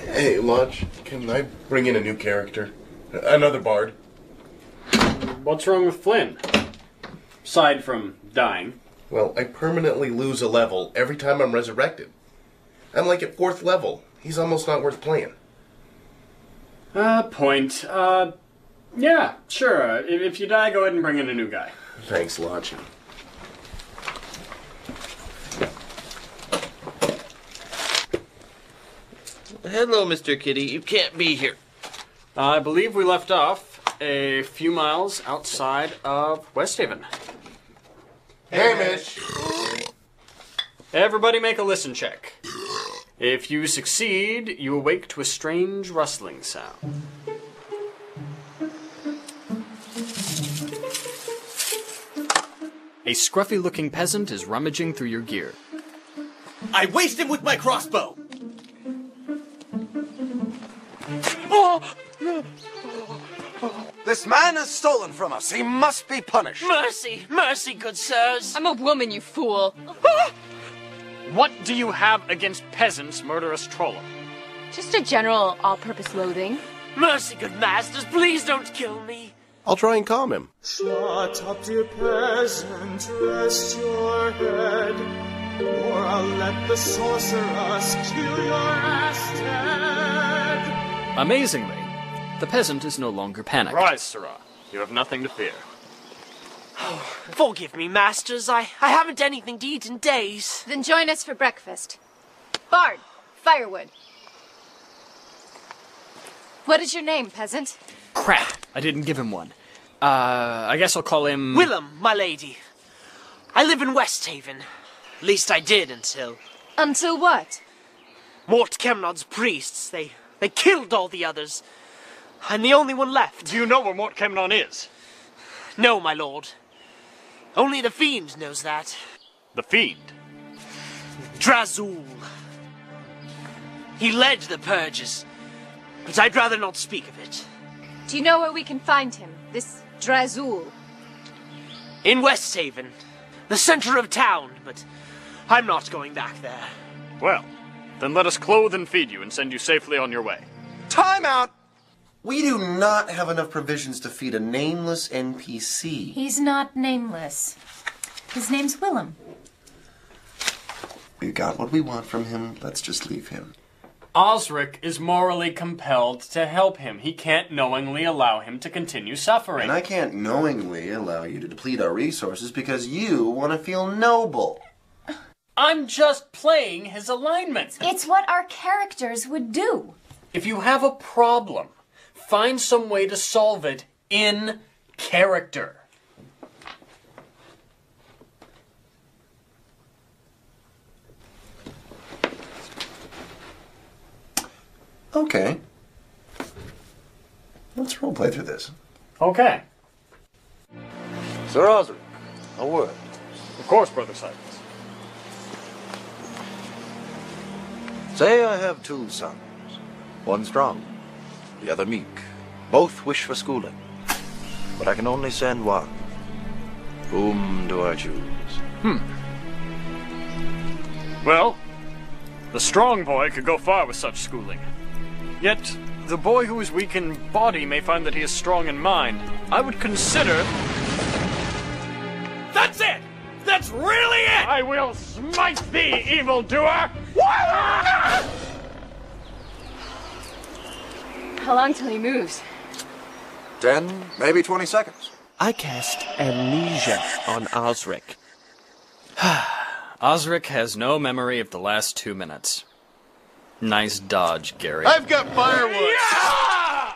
Hey, Lodge, can I bring in a new character? Another bard? What's wrong with Flynn? Aside from dying. Well, I permanently lose a level every time I'm resurrected. I'm like at 4th level. He's almost not worth playing. Point. Yeah, sure. If you die, go ahead and bring in a new guy. Thanks, Lodge. Hello, Mr. Kitty. You can't be here. I believe we left off a few miles outside of West Haven. Hey, Mitch. Everybody make a listen check. If you succeed, you awake to a strange rustling sound. A scruffy-looking peasant is rummaging through your gear. I waste him with my crossbow. This man has stolen from us. He must be punished. Mercy, mercy, good sirs. I'm a woman, you fool. What do you have against peasants, murderous troller? Just a general all-purpose loathing. Mercy, good masters, please don't kill me. I'll try and calm him. Shut up, dear peasant, rest your head, or I'll let the sorceress kill your ass dead. Amazingly, the peasant is no longer panicked. Rise, Sirrah. You have nothing to fear. Oh, forgive me, masters. I haven't anything to eat in days. Then join us for breakfast. Bard, firewood. What is your name, peasant? Crap, I didn't give him one. I guess I'll call him... Willem, my lady. I live in West Haven. At least I did until... Until what? Mort Kemnod's priests. They killed all the others. I'm the only one left. Do you know where Mort Kemnon is? No, my lord. Only the Fiend knows that. The Fiend? Drazul. He led the purges, but I'd rather not speak of it. Do you know where we can find him? This Drazul? In Westhaven, the center of town, but I'm not going back there. Well, then let us clothe and feed you and send you safely on your way. Time out! We do not have enough provisions to feed a nameless NPC. He's not nameless. His name's Willem. We got what we want from him. Let's just leave him. Osric is morally compelled to help him. He can't knowingly allow him to continue suffering. And I can't knowingly allow you to deplete our resources because you want to feel noble. I'm just playing his alignment. It's what our characters would do. If you have a problem, find some way to solve it in character. Okay. Let's roleplay through this. Okay. Sir Osric, a word. Of course, Brother Silence. Say I have two sons. One strong, the other meek. Both wish for schooling. But I can only send one. Whom do I choose? Well, the strong boy could go far with such schooling. Yet, the boy who is weak in body may find that he is strong in mind. I would consider... That's it! That's really it! I will smite thee, evildoer! How long till he moves? 10, maybe 20 seconds. I cast Amnesia on Osric. Osric has no memory of the last 2 minutes. Nice dodge, Gary. I've got firewood! Yeah!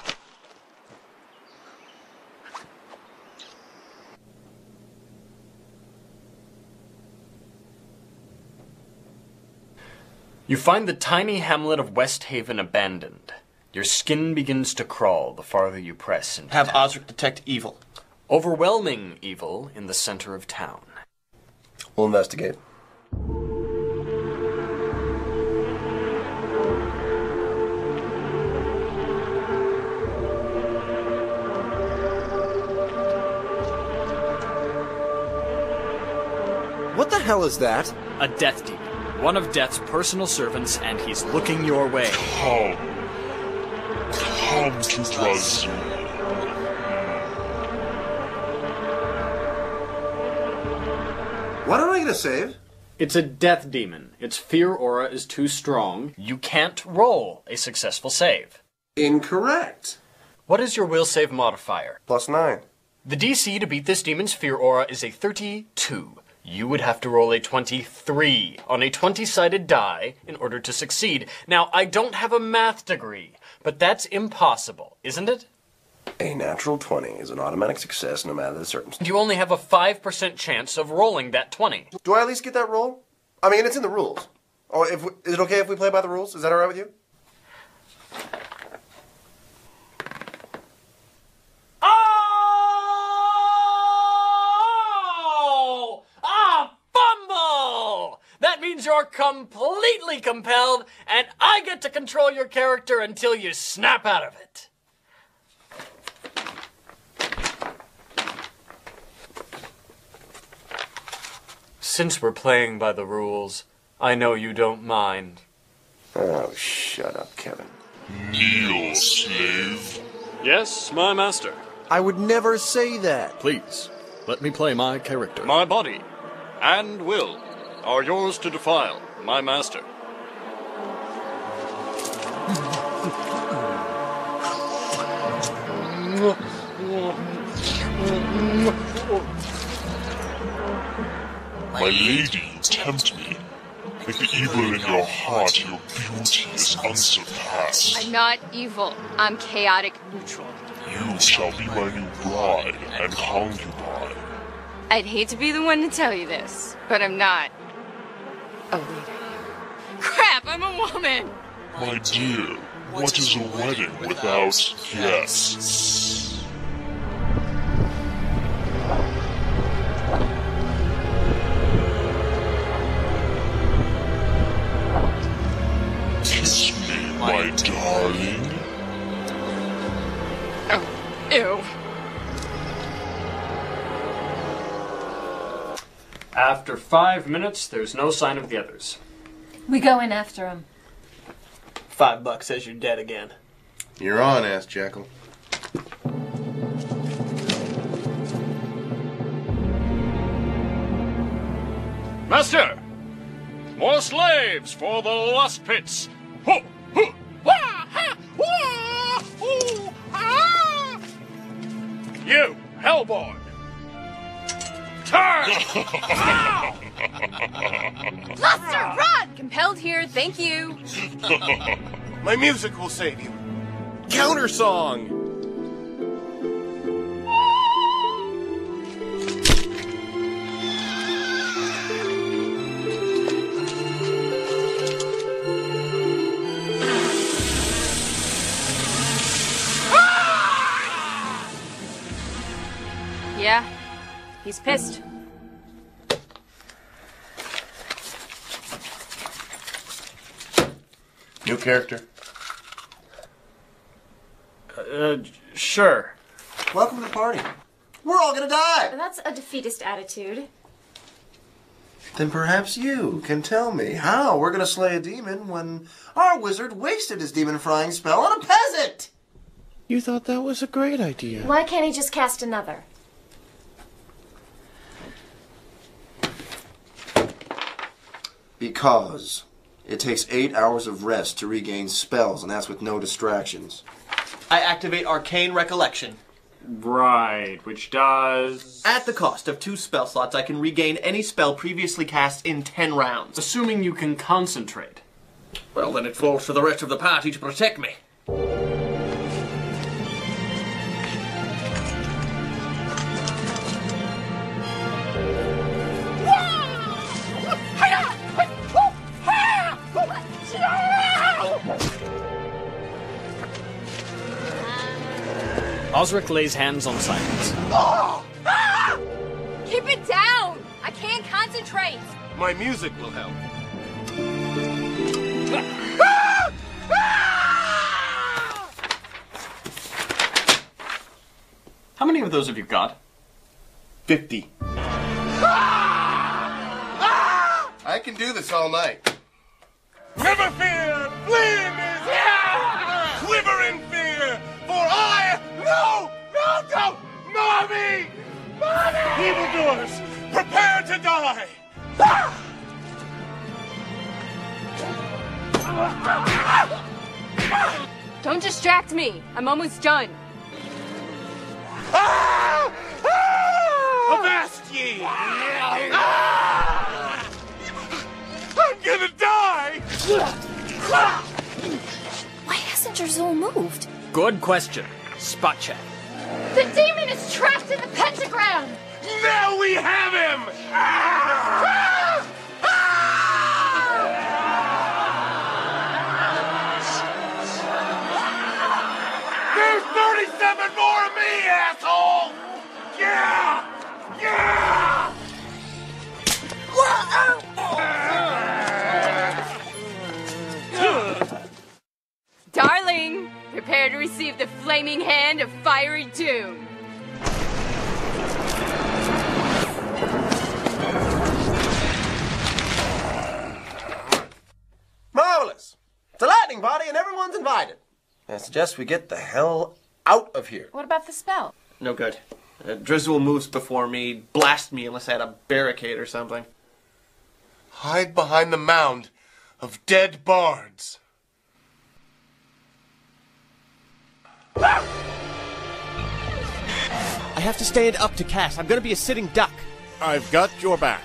You find the tiny hamlet of Westhaven abandoned. Your skin begins to crawl the farther you press into Have town. Osric detect evil. Overwhelming evil in the center of town. We'll investigate. What the hell is that? A death demon. One of Death's personal servants, and he's looking your way. Come to Drazul. Why don't I get a save? It's a death demon. Its fear aura is too strong. You can't roll a successful save. Incorrect. What is your will save modifier? +9. The DC to beat this demon's fear aura is a 32. You would have to roll a 23 on a 20-sided die in order to succeed. Now, I don't have a math degree, but that's impossible, isn't it? A natural 20 is an automatic success no matter the circumstance. You only have a 5% chance of rolling that 20. Do I at least get that roll? I mean, it's in the rules. Oh, is it okay if we play by the rules? Is that alright with you? That means you're completely compelled, and I get to control your character until you snap out of it. Since we're playing by the rules, I know you don't mind. Oh, shut up, Kevin. Kneel, slave. Yes, my master. I would never say that. Please, let me play my character. My body and will are yours to defile, my master. My lady, you tempt me. Like the evil in your heart, your beauty is unsurpassed. I'm not evil. I'm chaotic neutral. You shall be my new bride and concubine. I'd hate to be the one to tell you this, but I'm not. Oh, wait, I am. Crap, I'm a woman! My dear, what is a wedding without guests? Kiss me. Ew. After 5 minutes, there's no sign of the others. We go in after him. $5 says you're dead again. You're on, ass jackal. Master! More slaves for the lust pits! Ho! Ho! Wah! Ha! Wah! Ooh! Ah! You, Hellboy! Turn! Ow! Cluster, run! Compelled here, thank you. My music will save you. Counter song! Yeah, he's pissed. New character. Sure. Welcome to the party. We're all gonna die! That's a defeatist attitude. Then perhaps you can tell me how we're gonna slay a demon when our wizard wasted his demon frying spell on a peasant! You thought that was a great idea. Why can't he just cast another? Because it takes 8 hours of rest to regain spells, and that's with no distractions. I activate Arcane Recollection. Right, which does... At the cost of 2 spell slots, I can regain any spell previously cast in 10 rounds. Assuming you can concentrate. Well, then it falls to the rest of the party to protect me. Osric lays hands on Silence. Keep it down! I can't concentrate! My music will help. How many of those have you got? 50. I can do this all night. Never fear! Flame is here! Quiver in fear! For I... No! No, don't! Mommy! Mommy! Evildoers, prepare to die! Don't distract me. I'm almost done. Avast ye! I'm gonna die! Why hasn't your Zol moved? Good question. Spot check. The demon is trapped in the pentagram! Now we have him! There's 37 more of me, asshole! Yeah! Yeah! Darling, prepare to receive the flaming hand of fiery doom. Marvelous! It's a lightning party and everyone's invited. I suggest we get the hell out of here. What about the spell? No good. Drizzle moves before me, blast me unless I had a barricade or something. Hide behind the mound of dead bards. I have to stand up to cast. I'm gonna be a sitting duck. I've got your back.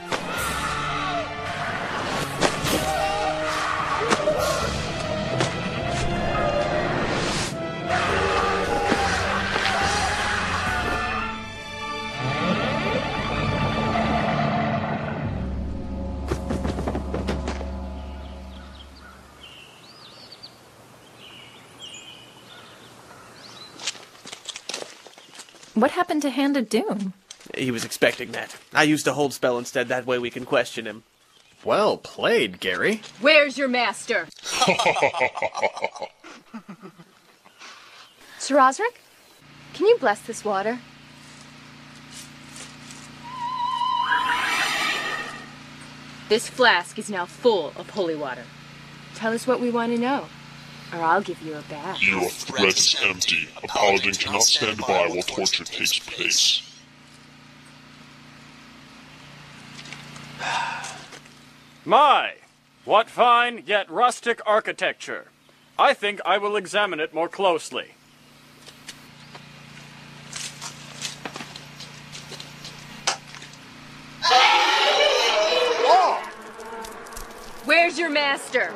What happened to Hand of Doom? He was expecting that. I used a hold spell instead, that way we can question him. Well played, Gary. Where's your master? Sir Osric? Can you bless this water? This flask is now full of holy water. Tell us what we want to know, or I'll give you a bath. Your threat is empty. A paladin cannot stand by while torture takes place. My, what fine yet rustic architecture. I think I will examine it more closely. Where's your master?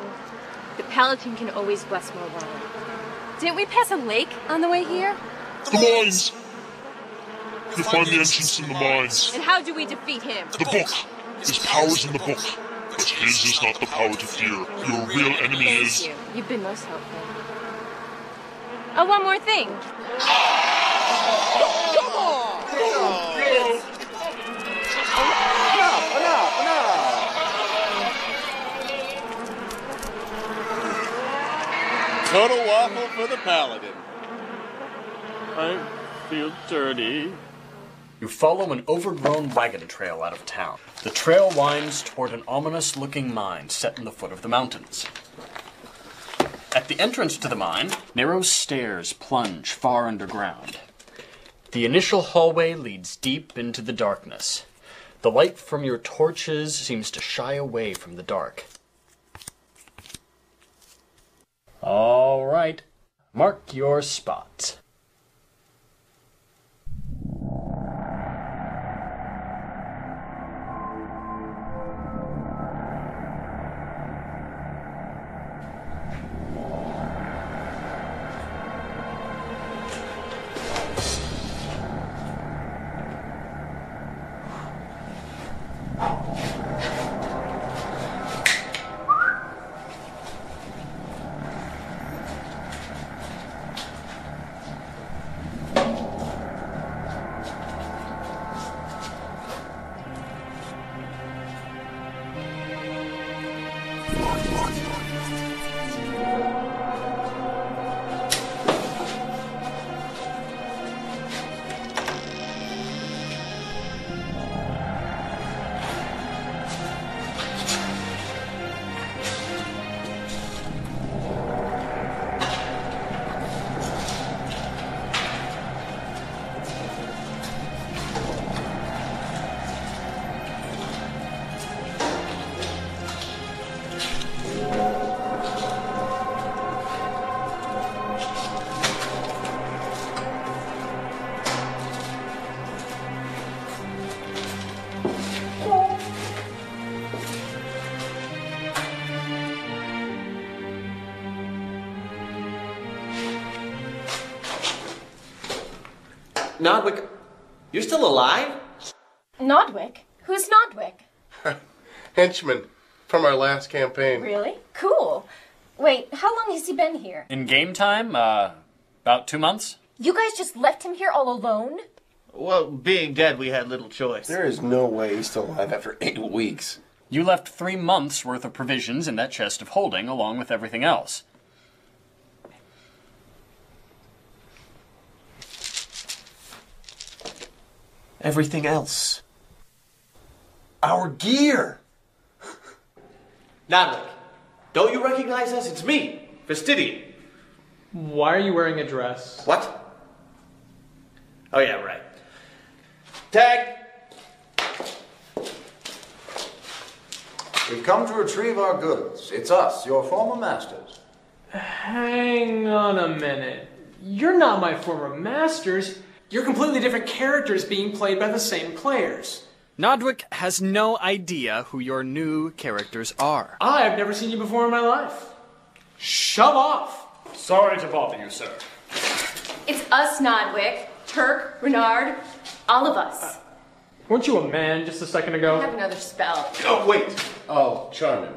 The paladin can always bless more water. Didn't we pass a lake on the way here? The mines! You'll find the entrance in the mines. And how do we defeat him? The book! His power's in the book. But his is not the power to fear. Your real enemy is... Thank you. You've been most helpful. Oh, one more thing. Come on! Total waffle for the paladin. I feel dirty. You follow an overgrown wagon trail out of town. The trail winds toward an ominous-looking mine set in the foot of the mountains. At the entrance to the mine, narrow stairs plunge far underground. The initial hallway leads deep into the darkness. The light from your torches seems to shy away from the dark. All right, mark your spots. Nodwick, you're still alive? Nodwick? Who's Nodwick? Henchman from our last campaign. Really? Cool. Wait, how long has he been here? In game time, about 2 months. You guys just left him here all alone? Well, being dead, we had little choice. There is no way he's still alive after 8 weeks. You left 3 months' worth of provisions in that chest of holding, along with everything else. Everything else. Our gear! Nodwick, don't you recognize us? It's me, Fastidian. Why are you wearing a dress? What? Oh, yeah, right. Tag! We've come to retrieve our goods. It's us, your former masters. Hang on a minute. You're not my former masters. You're completely different characters being played by the same players. Nodwick has no idea who your new characters are. I've never seen you before in my life. Shove off. Sorry to bother you, sir. It's us, Nodwick, Turk, Renard, all of us. Weren't you a man just a second ago? I have another spell. Oh, wait. Oh, charming.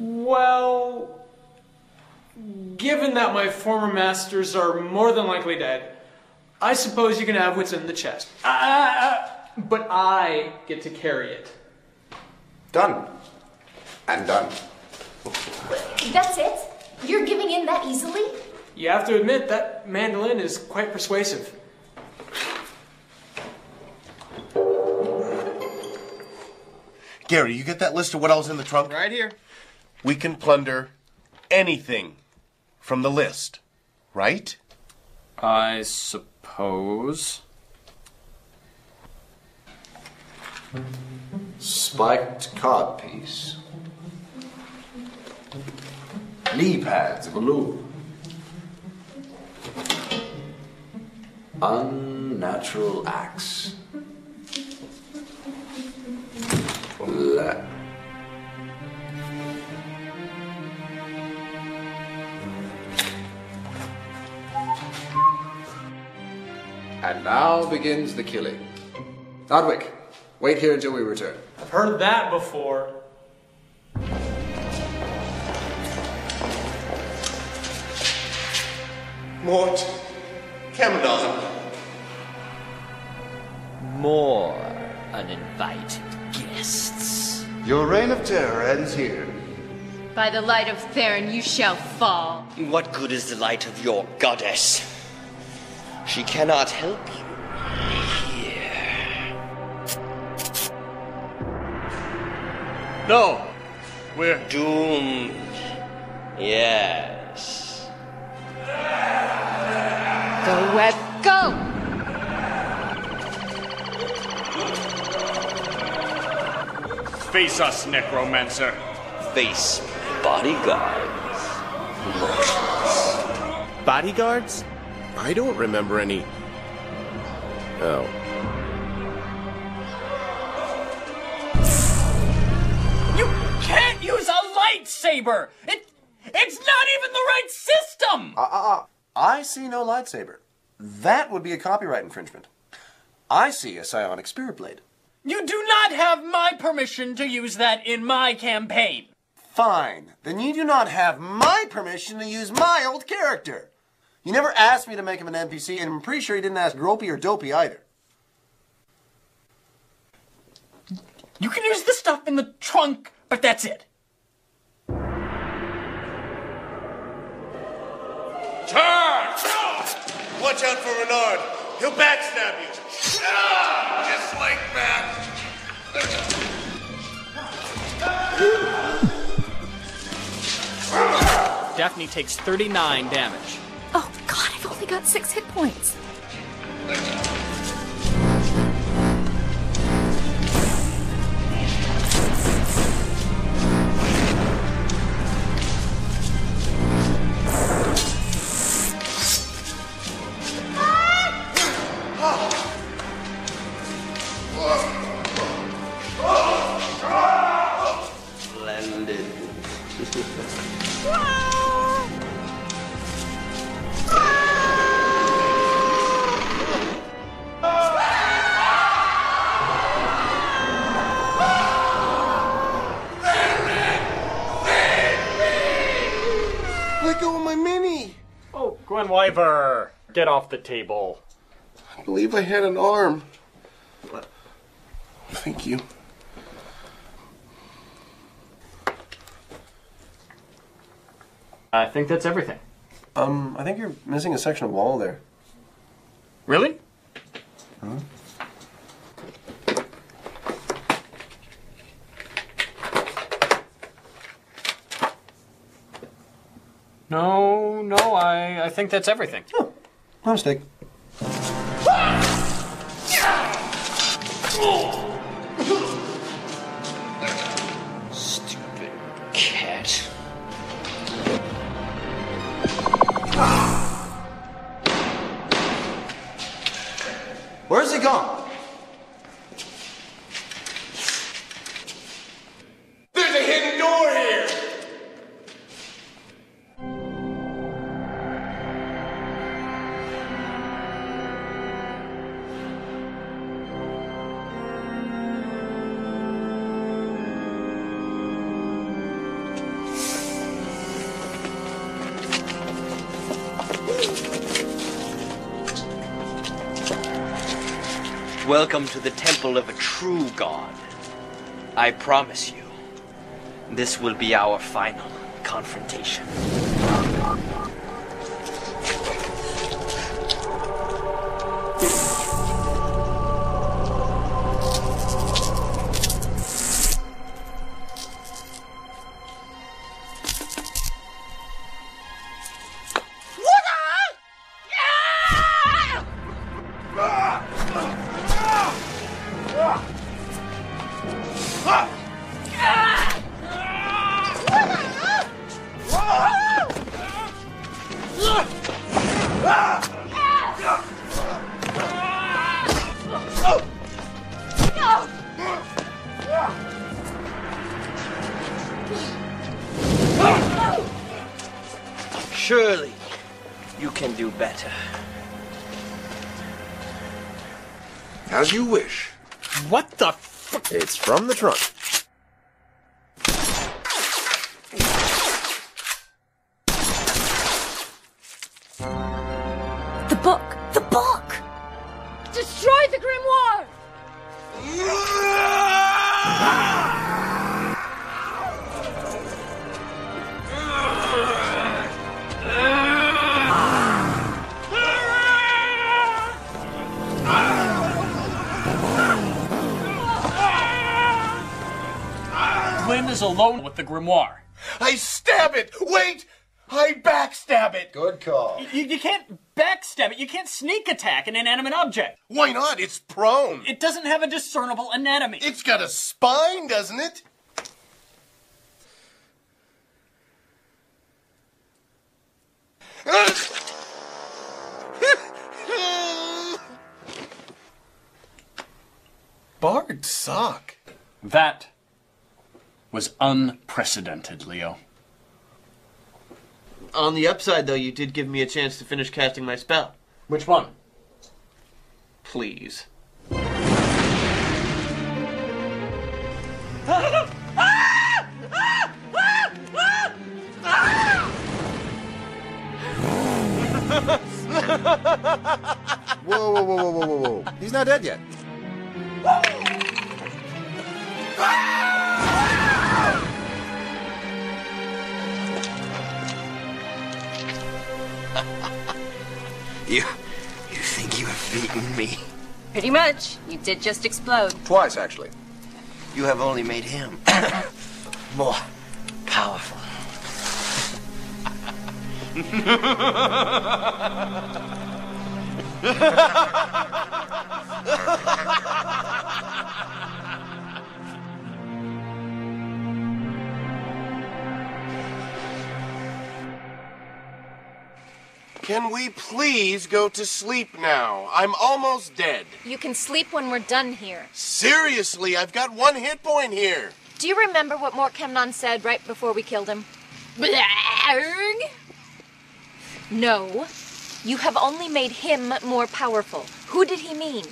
Well, given that my former masters are more than likely dead, I suppose you can have what's in the chest. But I get to carry it. Done. And done. That's it? You're giving in that easily? You have to admit that mandolin is quite persuasive. Gary, you get that list of what else in the trunk? Right here. We can plunder anything from the list, right? I suppose. Spiked codpiece. Knee pads of aluminum. Unnatural axe. And now begins the killing. Nodwick, wait here until we return. I've heard that before. Mort, Cameron. More uninvited guests. Your reign of terror ends here. By the light of Theron you shall fall. What good is the light of your goddess? She cannot help you here. No, we're doomed. Yes. Go, Webb, go! Face us, necromancer. Face bodyguards. Bodyguards? I don't remember any. Oh. You can't use a lightsaber! It's not even the right system! I see no lightsaber. That would be a copyright infringement. I see a psionic spirit blade. You do not have my permission to use that in my campaign. Fine. Then you do not have my permission to use my old character. You never asked me to make him an NPC, and I'm pretty sure you didn't ask Ropey or Dopey either. You can use the stuff in the trunk, but that's it. Turn! Watch out for Renard. He'll backstab you. Just like that. Daphne takes 39 damage. Oh, God, I've only got 6 hit points. Splendid. Let go of my mini. Oh, Gwenwyver, get off the table. I believe I had an arm. Thank you. I think that's everything. I think you're missing a section of wall there. Really? Huh? No, I think that's everything. Oh, my mistake. Stupid cat. Where's he gone? There's a hidden door here! welcome to the temple of a true god. I promise you, this will be our final confrontation. Surely, you can do better. As you wish. What the f- It's from the trunk. The book! The book! Destroy the grimoire! Gwen is alone with the grimoire. I stab it! Wait! I backstab it! Good call. You can't backstab it. You can't sneak attack an inanimate object. Why not? It's prone. It doesn't have a discernible anatomy. It's got a spine, doesn't it? Bards suck. That was unprecedented, Leo. On the upside, though, you did give me a chance to finish casting my spell. Which one? Please. Whoa, whoa, whoa, whoa, whoa, whoa, whoa. He's not dead yet. You think you have beaten me? Pretty much. You did just explode. Twice, actually. You have only made him more powerful. Can we please go to sleep now? I'm almost dead. You can sleep when we're done here. Seriously, I've got 1 hit point here. Do you remember what Morkemnon said right before we killed him? Blarg! No. You have only made him more powerful. Who did he mean?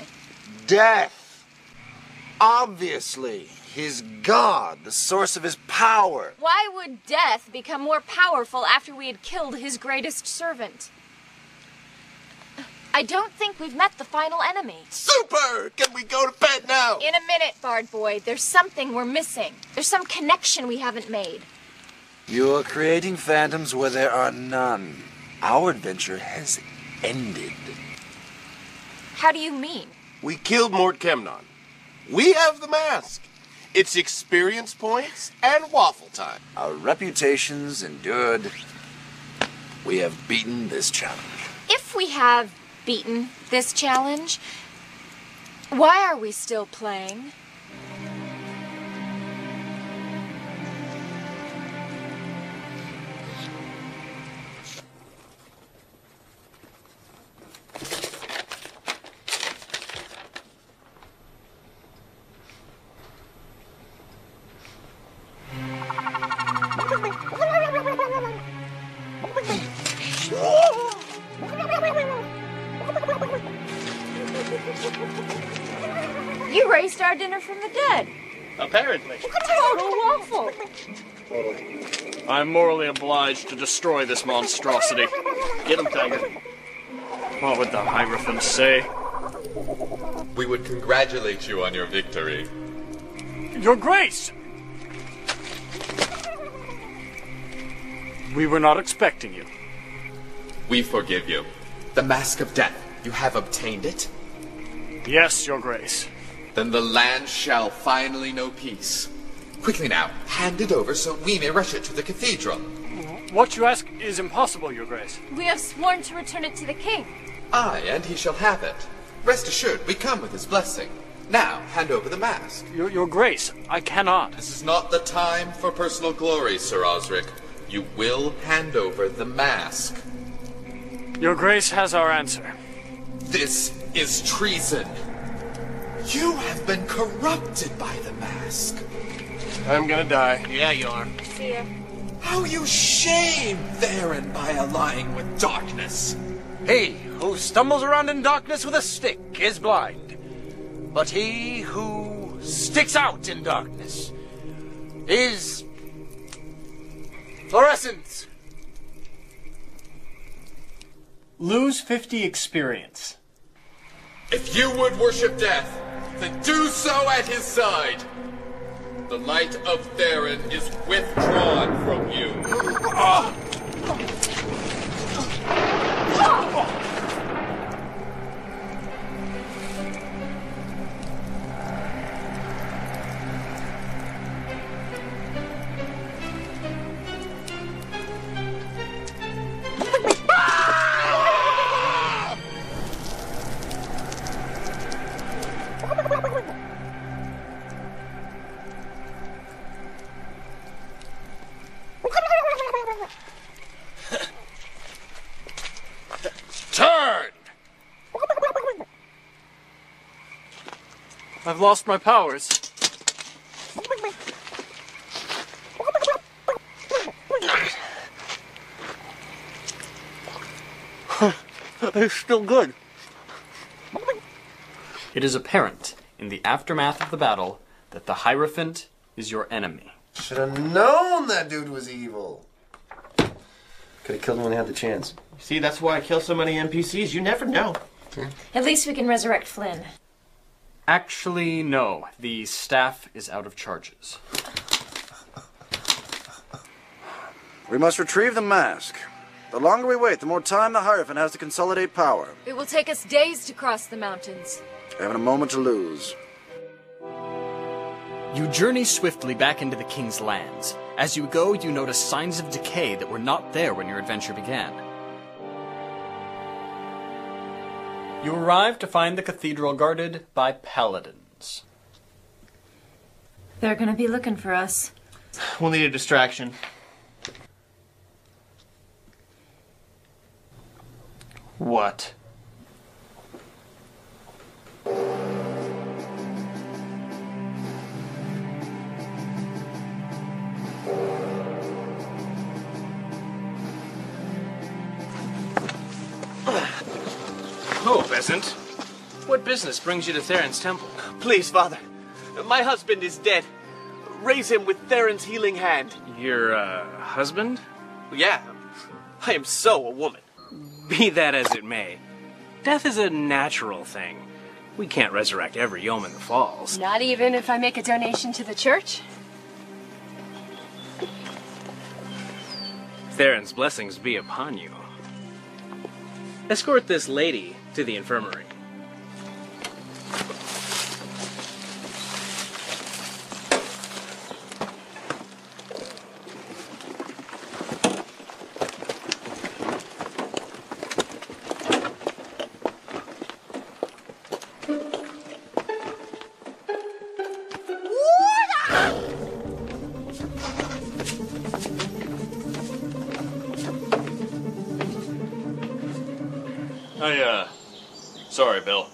Death. Obviously. His god, the source of his power. Why would Death become more powerful after we had killed his greatest servant? I don't think we've met the final enemy. Super! Can we go to bed now? In a minute, Bard Boy. There's something we're missing. There's some connection we haven't made. You're creating phantoms where there are none. Our adventure has ended. How do you mean? We killed Mort Kemnon. We have the mask. It's experience points and waffle time. Our reputations endured. We have beaten this challenge. If we have beaten this challenge, why are we still playing? You raised our dinner from the dead. Apparently. Total waffle. I'm morally obliged to destroy this monstrosity. Get him, Tiger. What would the Hierophant say? We would congratulate you on your victory. Your Grace! We were not expecting you. We forgive you. The Mask of Death, you have obtained it? Yes, Your Grace. Then the land shall finally know peace. Quickly now, hand it over so we may rush it to the cathedral. What you ask is impossible, Your Grace. We have sworn to return it to the king. Aye, and he shall have it. Rest assured, we come with his blessing. Now, hand over the mask. Your Grace, I cannot. This is not the time for personal glory, Sir Osric. You will hand over the mask. Your Grace has our answer. This is treason. You have been corrupted by the mask. I'm gonna die. Yeah, you are. See ya. How you shame Theron by allying with darkness. He who stumbles around in darkness with a stick is blind. But he who sticks out in darkness is fluorescent. Lose 50 experience. If you would worship death, then do so at his side. The light of Theron is withdrawn from you. Turn! I've lost my powers. It's still good. It is apparent, in the aftermath of the battle, that the Hierophant is your enemy. Should have known that dude was evil. Could have killed him when he had the chance. See, that's why I kill so many NPCs. You never know. At least we can resurrect Flynn. Actually, no. The staff is out of charges. We must retrieve the mask. The longer we wait, the more time the Hierophant has to consolidate power. It will take us days to cross the mountains. We haven't a moment to lose. You journey swiftly back into the king's lands. As you go, you notice signs of decay that were not there when your adventure began. You arrive to find the cathedral guarded by paladins. They're gonna be looking for us. We'll need a distraction. What? Oh, peasant. What business brings you to Theron's temple? Please, Father. My husband is dead. Raise him with Theron's healing hand. Your, husband? Yeah. I am so a woman. Be that as it may, death is a natural thing. We can't resurrect every yeoman that falls. Not even if I make a donation to the church? Theron's blessings be upon you. Escort this lady to the infirmary. Sorry, Bill.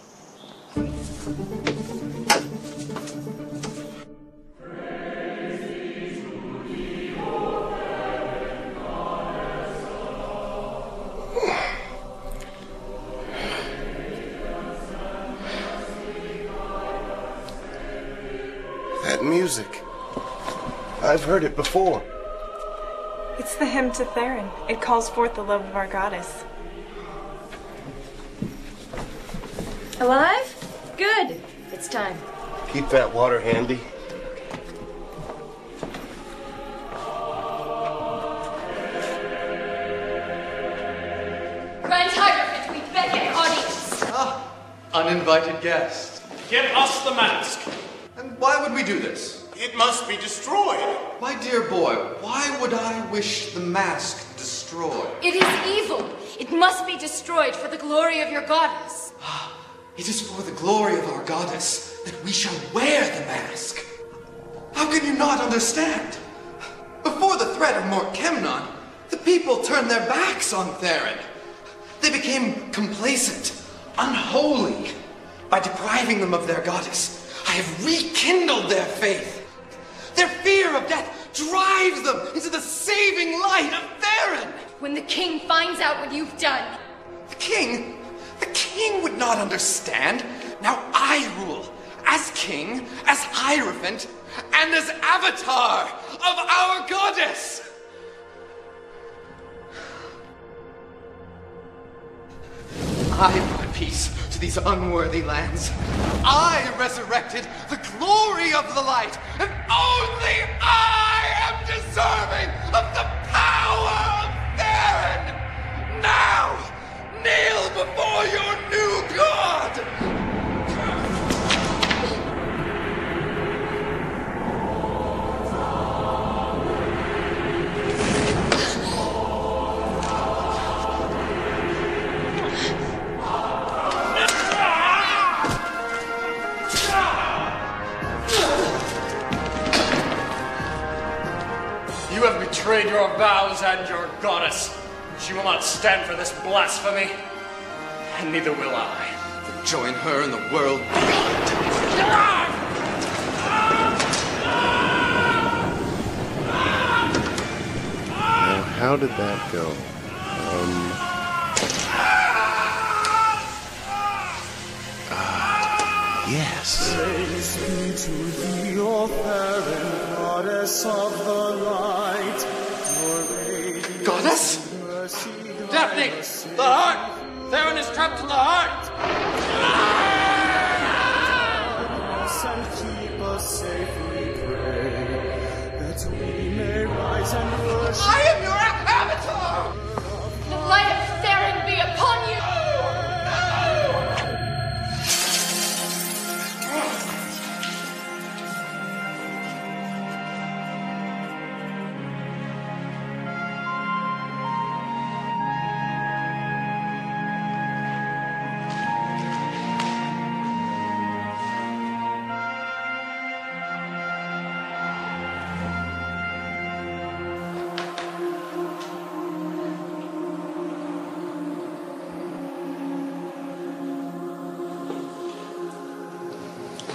That music. I've heard it before. It's the hymn to Theron. It calls forth the love of our goddess. Alive? Good. It's time. Keep that water handy. Grand Hierophant, we beg an audience. Uninvited guest. Give us the mask. And why would we do this? It must be destroyed. My dear boy, why would I wish the mask destroyed? It is evil. It must be destroyed for the glory of your goddess. It is for the glory of our goddess that we shall wear the mask. How can you not understand? Before the threat of Morkemnon, the people turned their backs on Theron. They became complacent, unholy. By depriving them of their goddess, I have rekindled their faith. Their fear of death drives them into the saving light of Theron. When the king finds out what you've done. The king would not understand. Now I rule as king, as Hierophant, and as avatar of our goddess. I brought peace to these unworthy lands. I resurrected the glory of the light, and only I am deserving of the power of Theron. Now, kneel before your new god! You have betrayed your vows and your goddess. She will not stand for this blasphemy, and neither will I. Join her in the world beyond. Now, how did that go? Yes. Praise be to thee, O Theron, goddess of the light. Goddess? Daphne! The heart! Theron is trapped in the heart! And keep us safe, we pray, that we may rise and worship. I am your avatar! The light of Theron be upon you!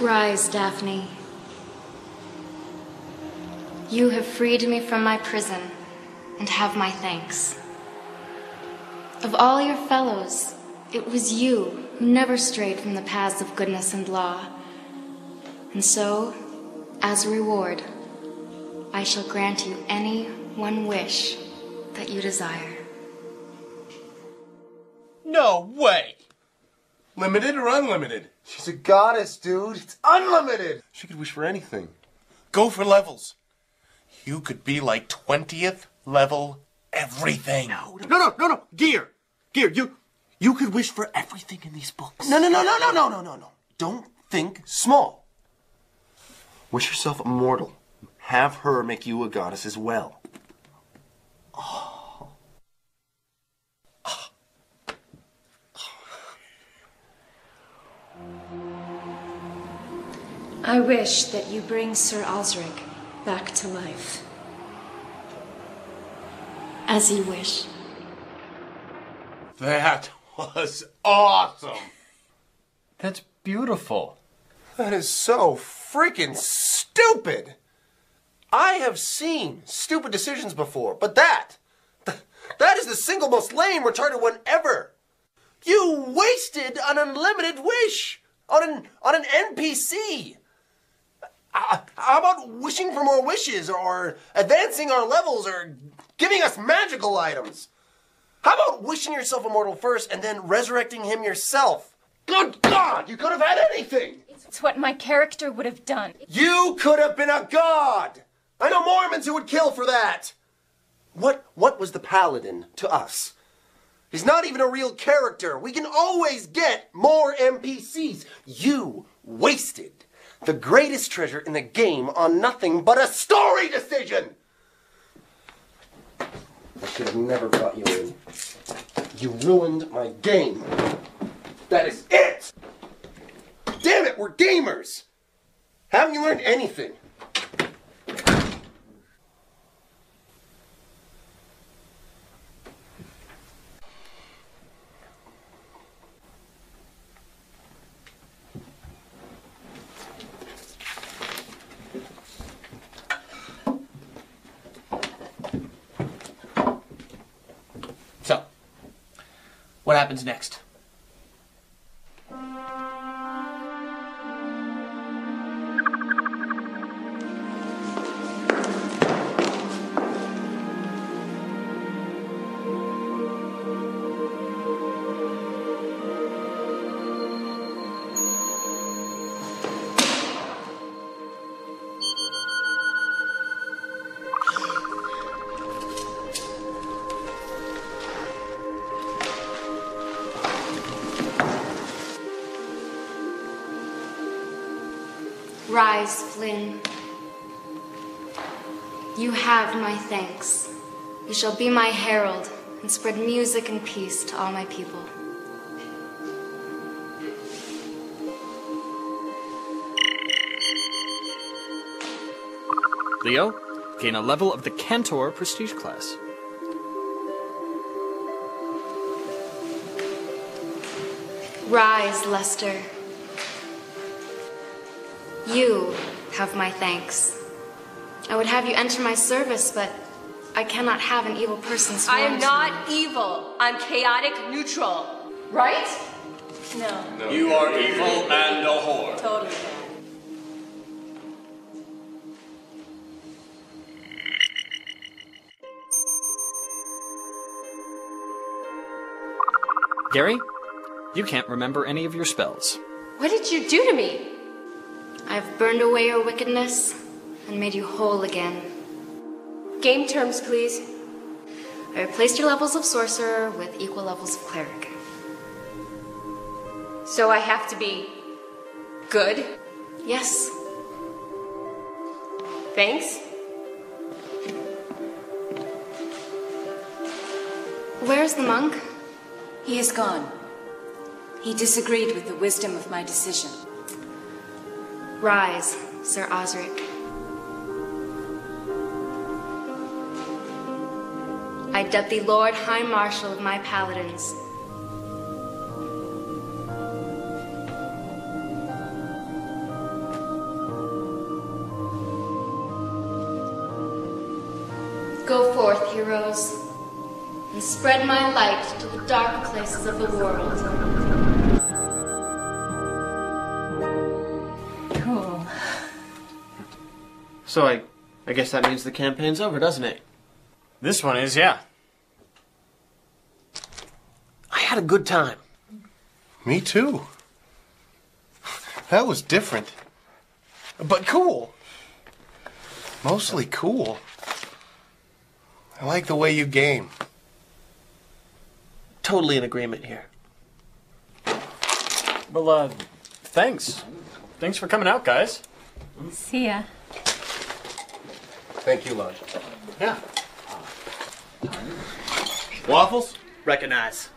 Rise, Daphne. You have freed me from my prison, and have my thanks. Of all your fellows, it was you who never strayed from the paths of goodness and law. And so, as a reward, I shall grant you any one wish that you desire. No way! Limited or unlimited? She's a goddess, dude. It's unlimited. She could wish for anything. Go for levels. You could be like 20th level everything. No. Gear. You could wish for everything in these books. No. Don't think small. Wish yourself immortal. Have her make you a goddess as well. I wish that you bring Sir Osric back to life. As you wish. That was awesome. That's beautiful. That is so freaking stupid. I have seen stupid decisions before, but that is the single most lame, retarded one ever. You wasted an unlimited wish on an NPC. How about wishing for more wishes, or advancing our levels, or giving us magical items? How about wishing yourself immortal first and then resurrecting him yourself? Good God! You could have had anything! It's what my character would have done. You could have been a god! I know Mormons who would kill for that! What was the paladin to us? He's not even a real character. We can always get more NPCs. You wasted the greatest treasure in the game on nothing but a story decision! I should have never brought you in. You ruined my game. That is it! Damn it, we're gamers! Haven't you learned anything? So, what happens next? Rise, Flynn. You have my thanks. You shall be my herald and spread music and peace to all my people. Leo, gain a level of the Cantor prestige class. Rise, Lester. You have my thanks. I would have you enter my service, but I cannot have an evil person sworn I am to not me. evil. I'm chaotic neutral. Right? No. You are evil and a whore. Totally bad. Gary, you can't remember any of your spells. What did you do to me? I've burned away your wickedness and made you whole again. Game terms, please. I replaced your levels of sorcerer with equal levels of cleric. So I have to be good? Yes. Thanks. Where's the monk? He is gone. He disagreed with the wisdom of my decision. Rise, Sir Osric. I dub thee Lord High Marshal of my paladins. Go forth, heroes, and spread my light to the dark places of the world. Cool. So I guess that means the campaign's over, doesn't it? This one is, yeah. I had a good time. Me too. That was different. But cool. Mostly cool. I like the way you game. Totally in agreement here. Well, thanks. Thanks for coming out, guys. See ya. Thank you, Lodge. Yeah. Waffles? Recognize.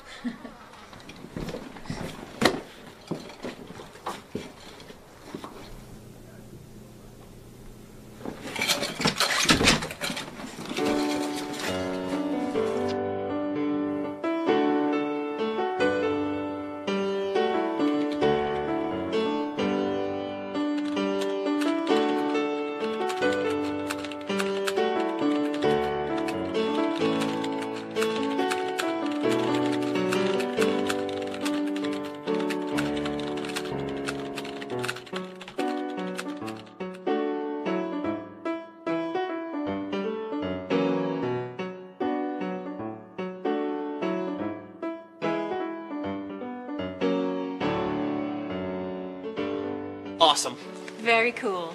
Awesome. Very cool.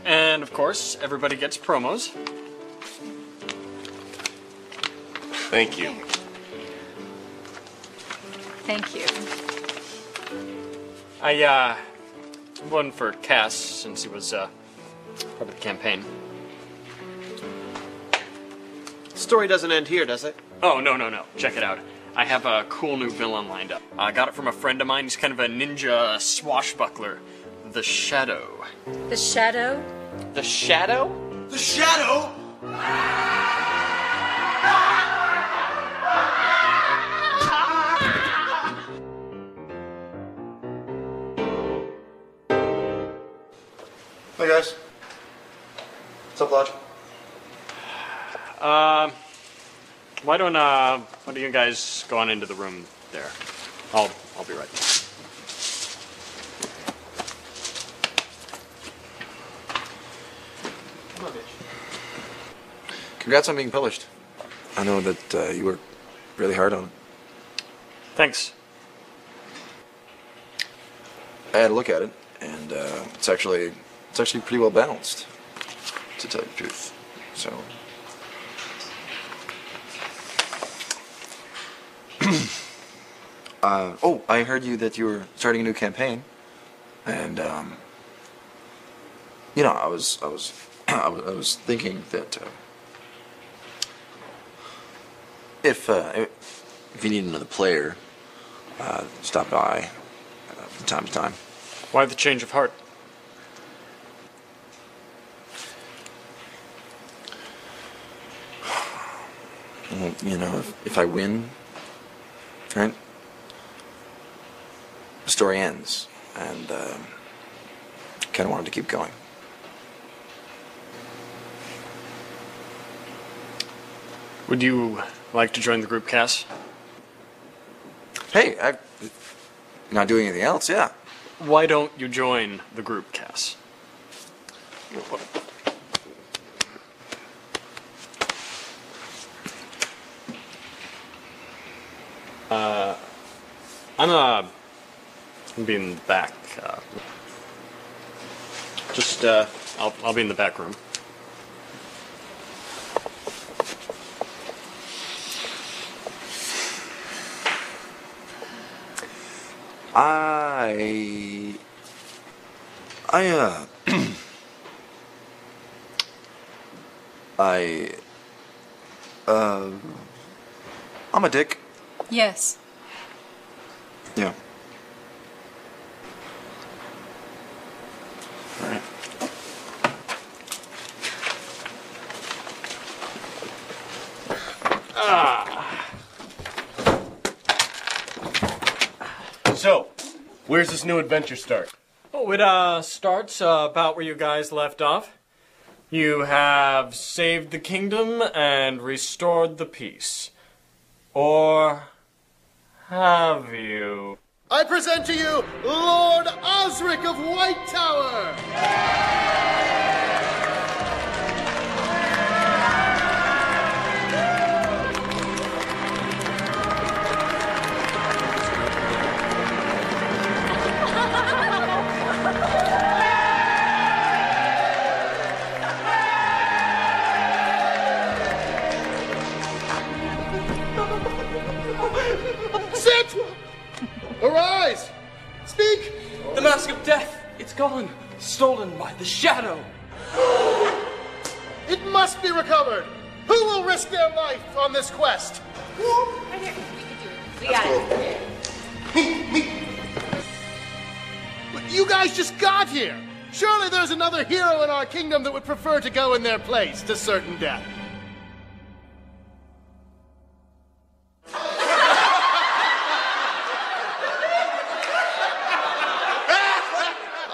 And of course, everybody gets promos. Thank you. Thank you. One for Cass, since he was, part of the campaign. Story doesn't end here, does it? Oh, no. Check it out. I have a cool new villain lined up. I got it from a friend of mine. He's kind of a ninja swashbuckler. The Shadow. The Shadow? The Shadow? The Shadow? Hey guys. What's up, Lodge? Why don't you guys go on into the room there? I'll be right there. Come on, bitch. Congrats on being published. I know that you worked really hard on it. Thanks. I had a look at it, and it's actually pretty well balanced, to tell you the truth. So. Oh, I heard that you were starting a new campaign, and you know, I was thinking that if you need another player, stop by from time to time. Why the change of heart? Well, you know, if I win, right, the story ends, and kind of wanted to keep going. Would you like to join the group, Cass? Hey, I'm not doing anything else, yeah. Why don't you join the group, Cass? I'm be in the back. I'll be in the back room. I'm a dick. Yes. Yeah. All right. So, where's this new adventure start? Oh, it starts about where you guys left off. You have saved the kingdom and restored the peace. Or have you? I present to you Lord Osric of White Tower! Sit! Arise! Speak! The Mask of Death! It's gone! Stolen by the Shadow! It must be recovered! Who will risk their life on this quest? Right here. We got it. Me! But you guys just got here! Surely there's another hero in our kingdom that would prefer to go in their place to certain death.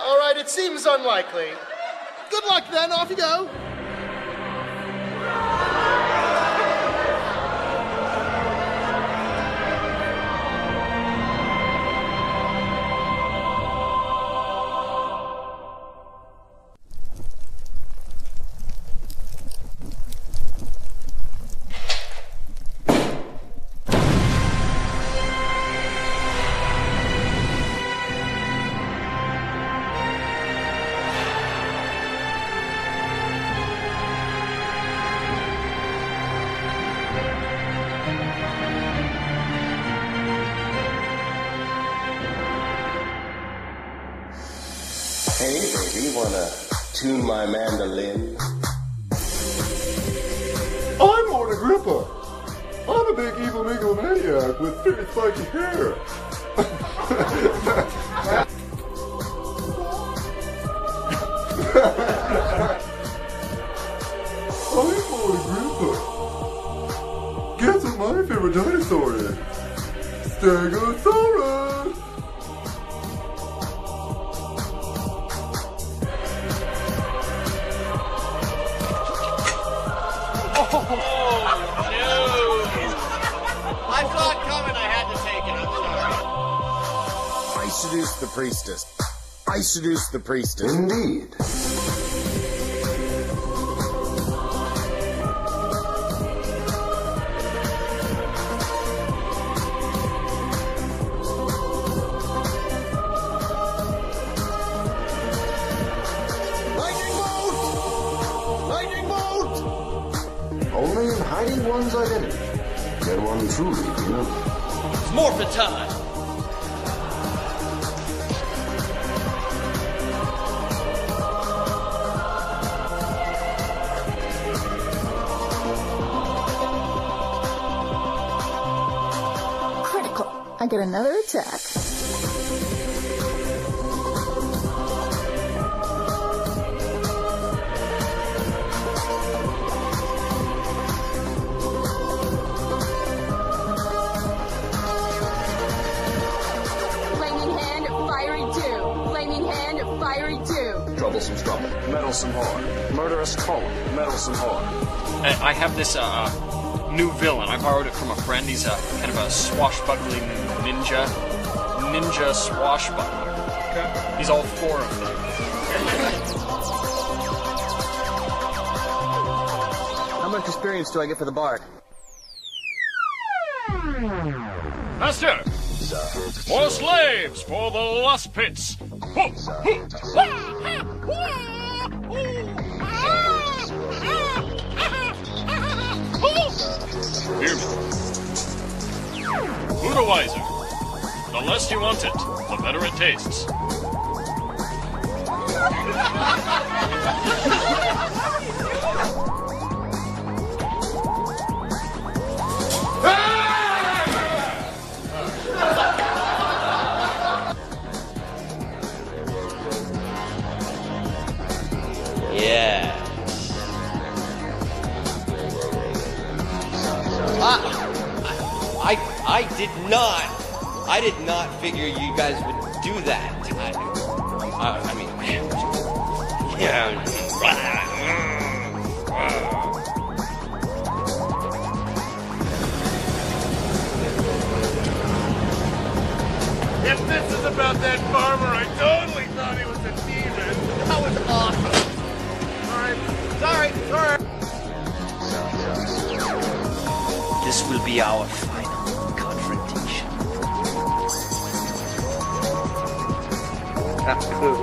All right, it seems unlikely. Good luck then, off you go. wanna tune my mandolin? I'm Lord Agrippa. I'm a big evil megalomaniac with very spiky hair. I'm Lord Agrippa. Guess what my favorite dinosaur is? Stegosaurus! I saw it coming. I had to take it. I'm sorry. I seduced the priestess. I seduced the priestess. Indeed. Only in hiding one's identity can one truly be known. It's morphin' time! Critical. I get another attack. Troublesome trouble. Meddlesome hard. Murderous column. Meddlesome hard. I have this new villain. I borrowed it from a friend. He's kind of a swashbuckling ninja. Ninja swashbuckler. Okay. He's all four of them. How much experience do I get for the bard? Master! More slaves for the lust pits! Hear me. Budweiser. The less you want it, the better it tastes. Yeah. I did not figure you guys would do that. I mean, yeah. If this is about that farmer, I totally thought he was a demon. That was awesome. Sorry. This will be our final confrontation. That's cool.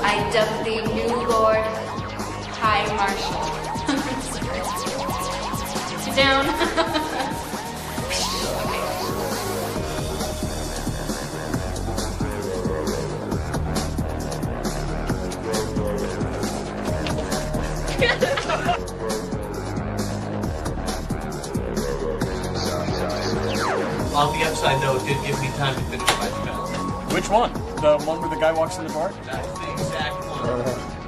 I dub thee new Lord High Marshal. Sit down. On the upside, though, it did give me time to finish my spell. Which one? The one where the guy walks in the bar? That's the exact one.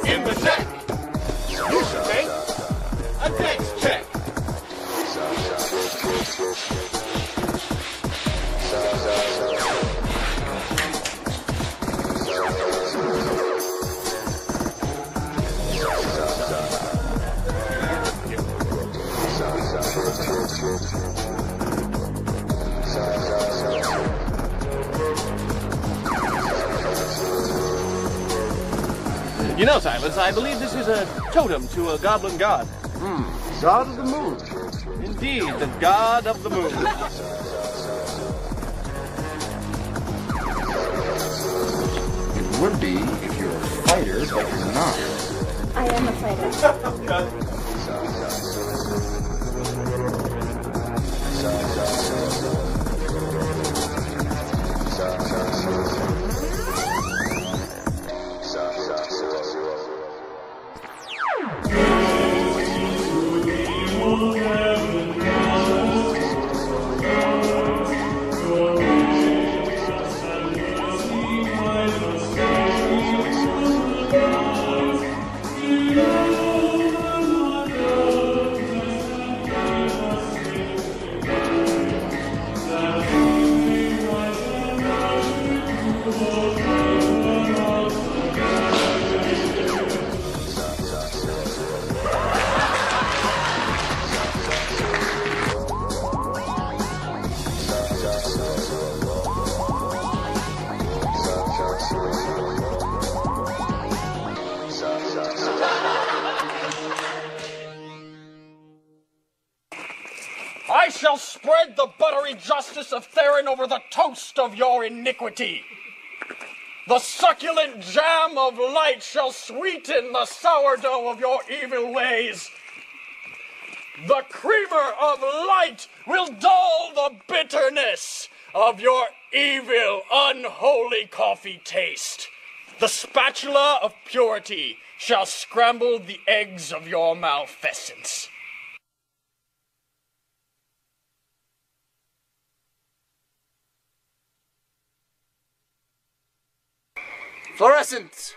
In the deck, you should make a dex check. No, Silas, I believe this is a totem to a goblin god. God of the moon. Indeed, the god of the moon. It would be if you're a fighter, but you're not. I am a fighter. I shall spread the buttery justice of Theron over the toast of your iniquity. The succulent jam of light shall sweeten the sourdough of your evil ways. The creamer of light will dull the bitterness of your evil, unholy coffee taste. The spatula of purity shall scramble the eggs of your malfeasance. Fluorescent